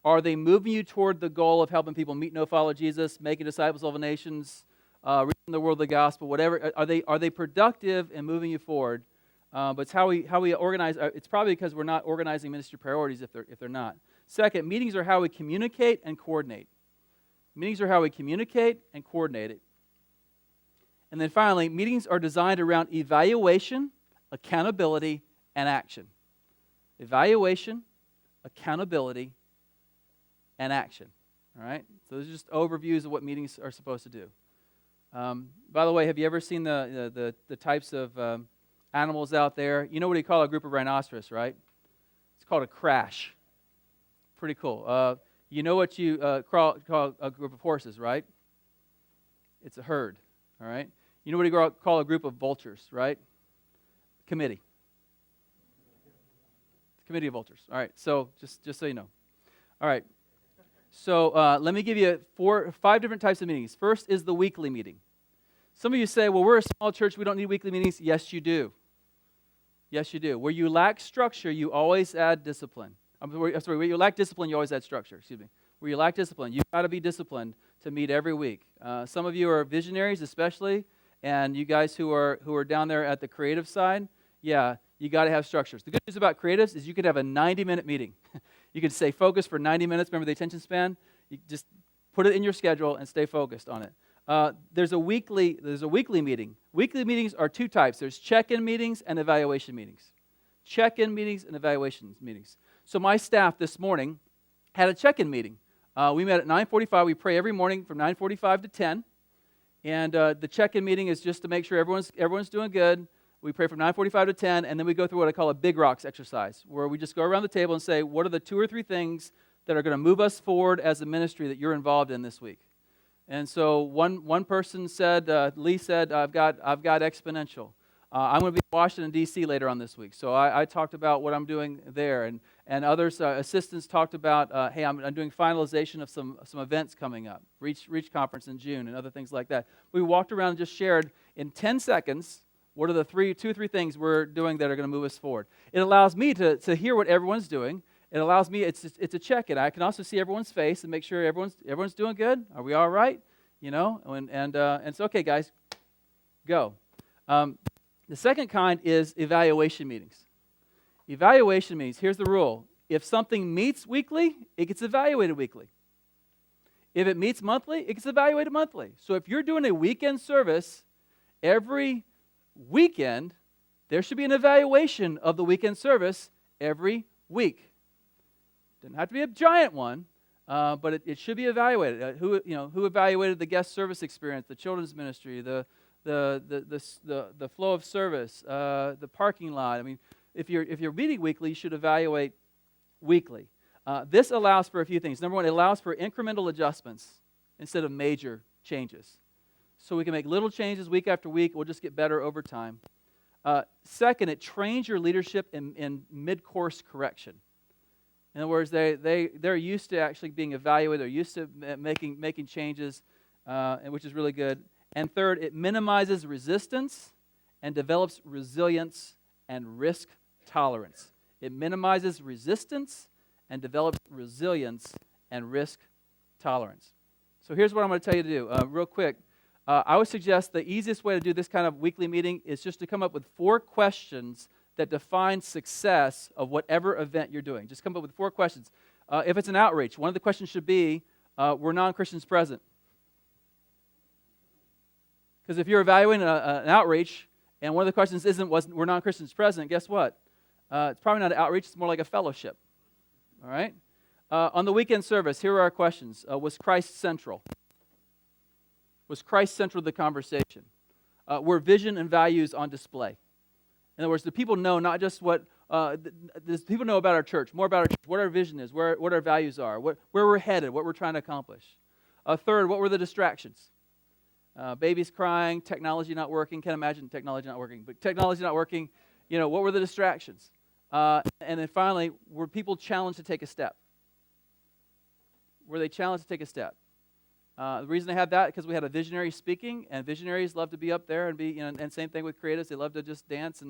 S2: Are they moving you toward the goal of helping people meet, know, follow Jesus, making disciples of all nations, reaching the world of the gospel, whatever? Are they productive in moving you forward? But it's how we organize. It's probably because we're not organizing ministry priorities if they're not. Second, meetings are how we communicate and coordinate. Meetings are how we communicate and coordinate it. And then finally, meetings are designed around evaluation, accountability, and action. Evaluation, accountability, and action. All right? So those are just overviews of what meetings are supposed to do. By the way, have you ever seen the types of animals out there? You know what you call a group of rhinoceros, right? It's called a crash. Pretty cool. You know what you call a group of horses, right? It's a herd. All right? You know what you call a group of vultures, right? Committee. Committee of vultures. All right. So just so you know. All right. So let me give you 5 different types of meetings. First is the weekly meeting. Some of you say, well, we're a small church, we don't need weekly meetings. Yes, you do. Yes, you do. Where you lack structure, you always add discipline. Where you lack discipline, you always add structure. Excuse me. Where you lack discipline, you've got to be disciplined to meet every week. Some of you are visionaries especially, and you guys who are down there at the creative side, yeah, you got to have structures. The good news about creatives is you could have a 90-minute meeting. You can stay focused for 90 minutes. Remember the attention span? You just put it in your schedule and stay focused on it. There's a weekly meeting. Weekly meetings are 2 types. There's check-in meetings and evaluation meetings. Check-in meetings and evaluation meetings. So my staff this morning had a check-in meeting. We met at 9:45. We pray every morning from 9:45 to 10. And the check-in meeting is just to make sure everyone's doing good. We pray from 9:45 to 10, and then we go through what I call a big rocks exercise, where we just go around the table and say, what are the 2 or 3 things that are going to move us forward as a ministry that you're involved in this week? And so one person said, Lee said, I've got Exponential. I'm going to be in Washington, D.C. later on this week. So I talked about what I'm doing there, and others, assistants talked about, hey, I'm doing finalization of some events coming up, Reach Conference in June and other things like that. We walked around and just shared in 10 seconds what are the 2 or 3 things we're doing that are going to move us forward. It allows me to hear what everyone's doing. It allows me, it's a check-in. I can also see everyone's face and make sure everyone's doing good. Are we all right? You know, and it's okay, guys, go. The second kind is evaluation meetings. Evaluation meetings, here's the rule. If something meets weekly, it gets evaluated weekly. If it meets monthly, it gets evaluated monthly. So if you're doing a weekend service every weekend, there should be an evaluation of the weekend service every week. Doesn't have to be a giant one, but it should be evaluated. Who evaluated the guest service experience, the children's ministry, the flow of service, the parking lot. I mean, if you're meeting weekly, you should evaluate weekly. This allows for a few things. Number 1, it allows for incremental adjustments instead of major changes. So we can make little changes week after week. We'll just get better over time. Second, it trains your leadership in mid-course correction. In other words, they're used to actually being evaluated. They're used to making changes, and which is really good. And third, it minimizes resistance and develops resilience and risk tolerance. It minimizes resistance and develops resilience and risk tolerance. So here's what I'm going to tell you to do real quick. I would suggest the easiest way to do this kind of weekly meeting is just to come up with 4 questions that define success of whatever event you're doing. Just come up with 4 questions. If it's an outreach, one of the questions should be, were non-Christians present? Because if you're evaluating an outreach, and one of the questions were non-Christians present, guess what? It's probably not an outreach, it's more like a fellowship. All right? On the weekend service, here are our questions. Was Christ central? Was Christ central to the conversation? Were vision and values on display? In other words, do people know not just what, does people know about our church, more about our church, what our vision is, what our values are, where we're headed, what we're trying to accomplish? Third, what were the distractions? Babies crying, technology not working. Can't imagine technology not working, but technology not working, what were the distractions? And then finally, were people challenged to take a step? Were they challenged to take a step? The reason I had that, because we had a visionary speaking, and visionaries love to be up there and be, and same thing with creatives, they love to just dance,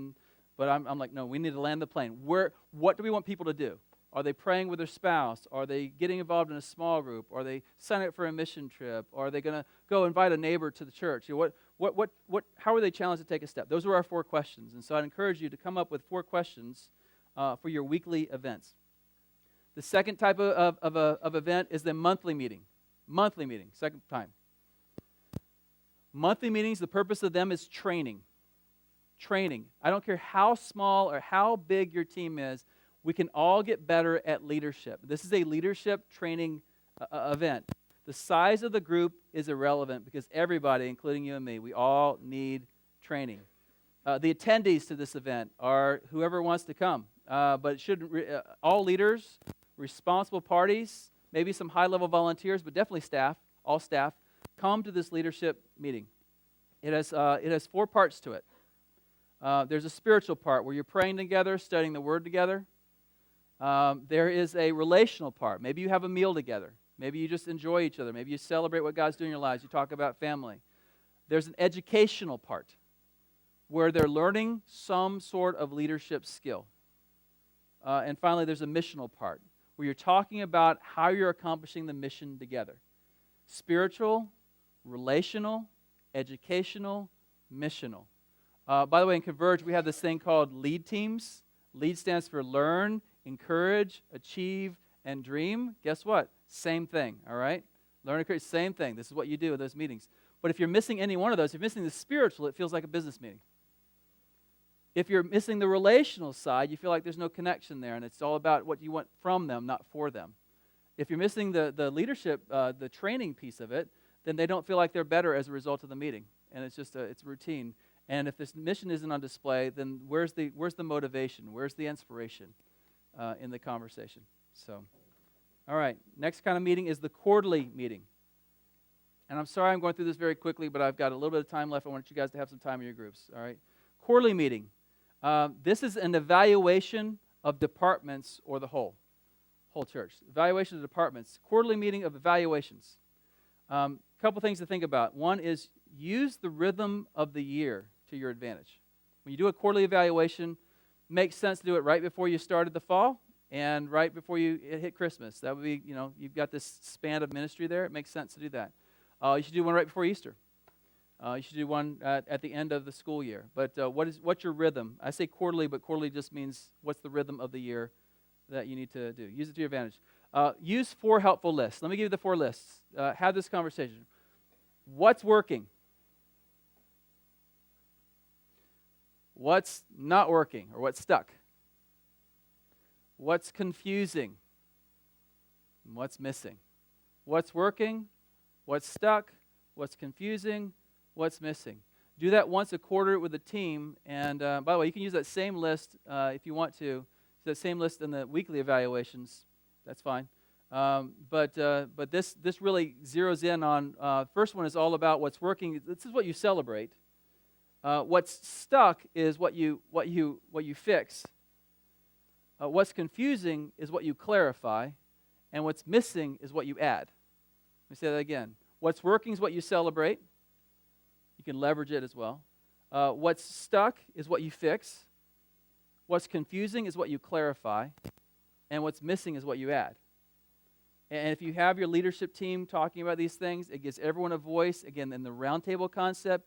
S2: but I'm like, no, we need to land the plane. What do we want people to do? Are they praying with their spouse? Are they getting involved in a small group? Are they signing up for a mission trip? Are they going to go invite a neighbor to the church? How are they challenged to take a step? Those were our 4 questions, and so I'd encourage you to come up with 4 questions for your weekly events. The second type of event is the monthly meeting. Monthly meeting, second time. Monthly meetings, the purpose of them is training. Training. I don't care how small or how big your team is, we can all get better at leadership. This is a leadership training event. The size of the group is irrelevant because everybody, including you and me, we all need training. The attendees to this event are whoever wants to come, but it should all leaders, responsible parties, maybe some high-level volunteers, but definitely staff, all staff, come to this leadership meeting. It has 4 parts to it. There's a spiritual part where you're praying together, studying the Word together. There is a relational part. Maybe you have a meal together. Maybe you just enjoy each other. Maybe you celebrate what God's doing in your lives. You talk about family. There's an educational part where they're learning some sort of leadership skill. And finally, there's a missional part where you're talking about how you're accomplishing the mission together. Spiritual, relational, educational, missional. By the way, in Converge, we have this thing called LEAD teams. LEAD stands for Learn, Encourage, Achieve, and Dream. Guess what? Same thing, all right? Learn, encourage, same thing. This is what you do at those meetings. But if you're missing any one of those, if you're missing the spiritual, it feels like a business meeting. If you're missing the relational side, you feel like there's no connection there, and it's all about what you want from them, not for them. If you're missing the leadership, the training piece of it, then they don't feel like they're better as a result of the meeting, and it's just it's routine. And if this mission isn't on display, then where's the motivation? Where's the inspiration in the conversation? So, all right, next kind of meeting is the quarterly meeting. And I'm sorry I'm going through this very quickly, but I've got a little bit of time left. I want you guys to have some time in your groups, all right? Quarterly meeting. This is an evaluation of departments or the whole church. Evaluation of departments. Quarterly meeting of evaluations. A couple things to think about. One is use the rhythm of the year to your advantage. When you do a quarterly evaluation, it makes sense to do it right before you started the fall and right before you hit Christmas. That would be, you've got this span of ministry there. It makes sense to do that. You should do one right before Easter. You should do one at the end of the school year. But what's your rhythm? I say quarterly, but quarterly just means what's the rhythm of the year that you need to do. Use it to your advantage. Use 4 helpful lists. Let me give you the 4 lists. Have this conversation. What's working? What's not working or what's stuck? What's confusing? And what's missing? What's working? What's stuck? What's confusing? What's missing? Do that once a quarter with a team. And by the way, you can use that same list if you want to. That same list in the weekly evaluations. That's fine. But this really zeroes in on first one is all about what's working. This is what you celebrate. What's stuck is what you fix. What's confusing is what you clarify, and what's missing is what you add. Let me say that again. What's working is what you celebrate. You can leverage it as well. What's stuck is what you fix. What's confusing is what you clarify, and what's missing is what you add. And if you have your leadership team talking about these things, it gives everyone a voice. Again, in the roundtable concept,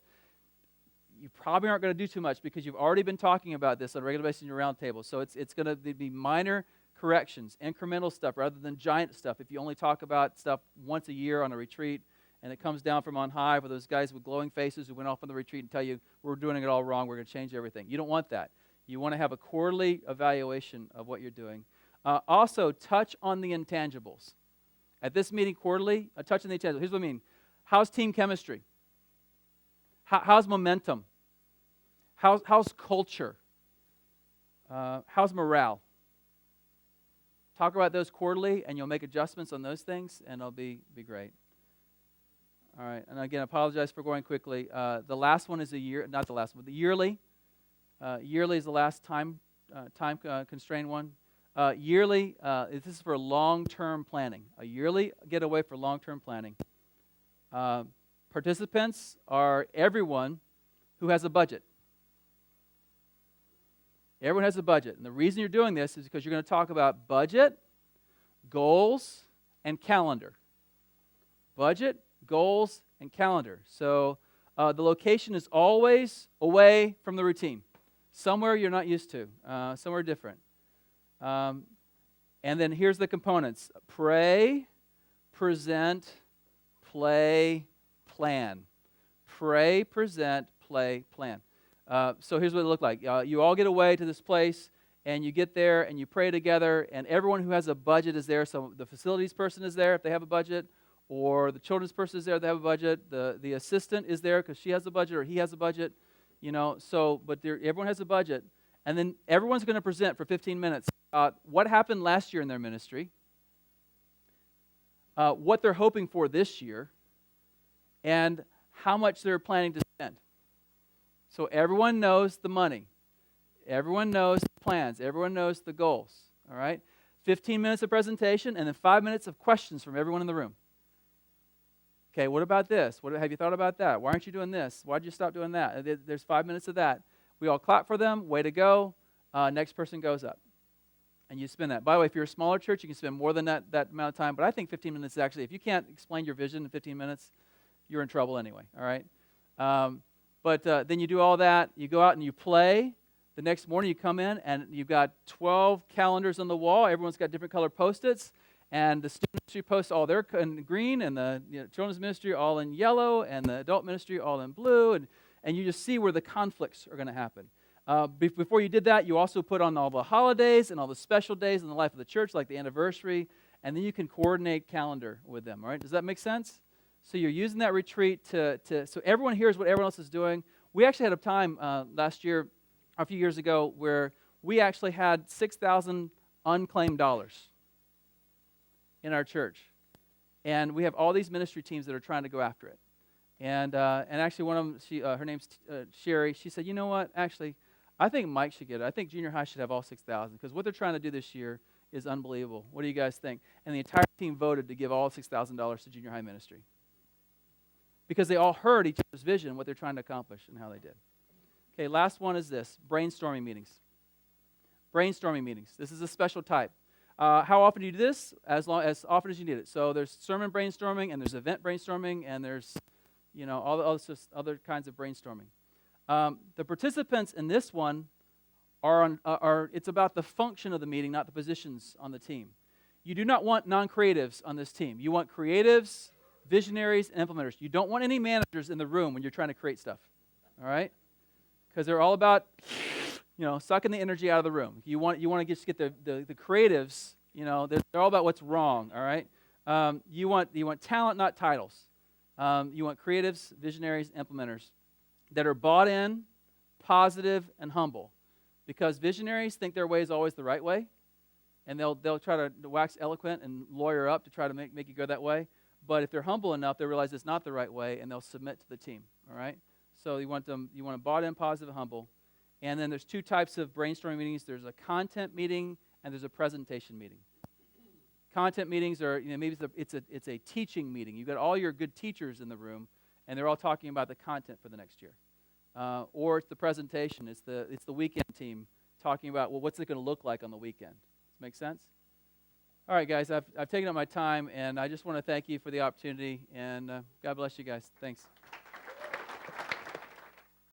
S2: you probably aren't going to do too much because you've already been talking about this on a regular basis in your roundtable. So it's going to be minor corrections, incremental stuff rather than giant stuff. If you only talk about stuff once a year on a retreat and it comes down from on high for those guys with glowing faces who went off on the retreat and tell you, we're doing it all wrong, we're going to change everything. You don't want that. You want to have a quarterly evaluation of what you're doing. Also, touch on the intangibles. At this meeting quarterly, a touch on the intangibles. Here's what I mean. How's team chemistry? How's momentum? How's culture? How's morale? Talk about those quarterly, and you'll make adjustments on those things, and it'll be great. All right, and again, I apologize for going quickly. The last one is the yearly. Yearly is the last time constrained one. Yearly, this is for long-term planning. A yearly getaway for long-term planning. Participants are everyone who has a budget. Everyone has a budget. And the reason you're doing this is because you're going to talk about budget, goals, and calendar. Budget, goals, and calendar. So the location is always away from the routine. Somewhere you're not used to, somewhere different. And then here's the components. Pray, present, play, plan. Pray, present, play, plan. So here's what it looked like. You all get away to this place, and you get there, and you pray together, and everyone who has a budget is there. So the facilities person is there if they have a budget, or the children's person is there if they have a budget. The assistant is there because she has a budget or he has a budget. But everyone has a budget. And then everyone's going to present for 15 minutes what happened last year in their ministry, what they're hoping for this year, and how much they're planning to spend. So everyone knows the money. Everyone knows the plans. Everyone knows the goals. All right? 15 minutes of presentation and then 5 minutes of questions from everyone in the room. Okay, what about this? Have you thought about that? Why aren't you doing this? Why did you stop doing that? There's 5 minutes of that. We all clap for them. Way to go. Next person goes up. And you spend that. By the way, if you're a smaller church, you can spend more than that amount of time. But I think 15 minutes is actually, if you can't explain your vision in 15 minutes, you're in trouble anyway. All right? But then you do all that. You go out and you play. The next morning you come in and you've got 12 calendars on the wall. Everyone's got different color Post-its. And the student ministry posts all their in green, and the children's ministry all in yellow, and the adult ministry all in blue. And you just see where the conflicts are going to happen. Before you did that, you also put on all the holidays and all the special days in the life of the church, like the anniversary. And then you can coordinate calendar with them. All right? Does that make sense? So you're using that retreat so everyone hears what everyone else is doing. We actually had a time last year, a few years ago, where we actually had 6,000 unclaimed dollars in our church. And we have all these ministry teams that are trying to go after it. And actually one of them, her name's Sherry, she said, you know what, actually, I think Mike should get it. I think junior high should have all 6,000 because what they're trying to do this year is unbelievable. What do you guys think? And the entire team voted to give all $6,000 to junior high ministry because they all heard each other's vision, what they're trying to accomplish, and how they did. Okay, last one is this, brainstorming meetings. Brainstorming meetings. This is a special type. How often do you do this? As often as you need it. So there's sermon brainstorming, and there's event brainstorming, and there's, all just other kinds of brainstorming. The participants in this one it's about the function of the meeting, not the positions on the team. You do not want non-creatives on this team. You want creatives, visionaries, and implementers. You don't want any managers in the room when you're trying to create stuff. All right? Because they're all about sucking the energy out of the room. You want to just get the creatives, they're all about what's wrong, all right? You want talent, not titles. You want creatives, visionaries, implementers that are bought in, positive, and humble. Because visionaries think their way is always the right way, and they'll try to wax eloquent and lawyer up to try to make you go that way. But if they're humble enough, they realize it's not the right way, and they'll submit to the team, all right? So you want them bought in, positive, and humble. And then there's two types of brainstorming meetings. There's a content meeting and there's a presentation meeting. Content meetings are, maybe it's a teaching meeting. You've got all your good teachers in the room, and they're all talking about the content for the next year. Or it's the presentation. It's the weekend team talking about, what's it going to look like on the weekend? Does that make sense? All right, guys, I've taken up my time, and I just want to thank you for the opportunity, and God bless you guys. Thanks.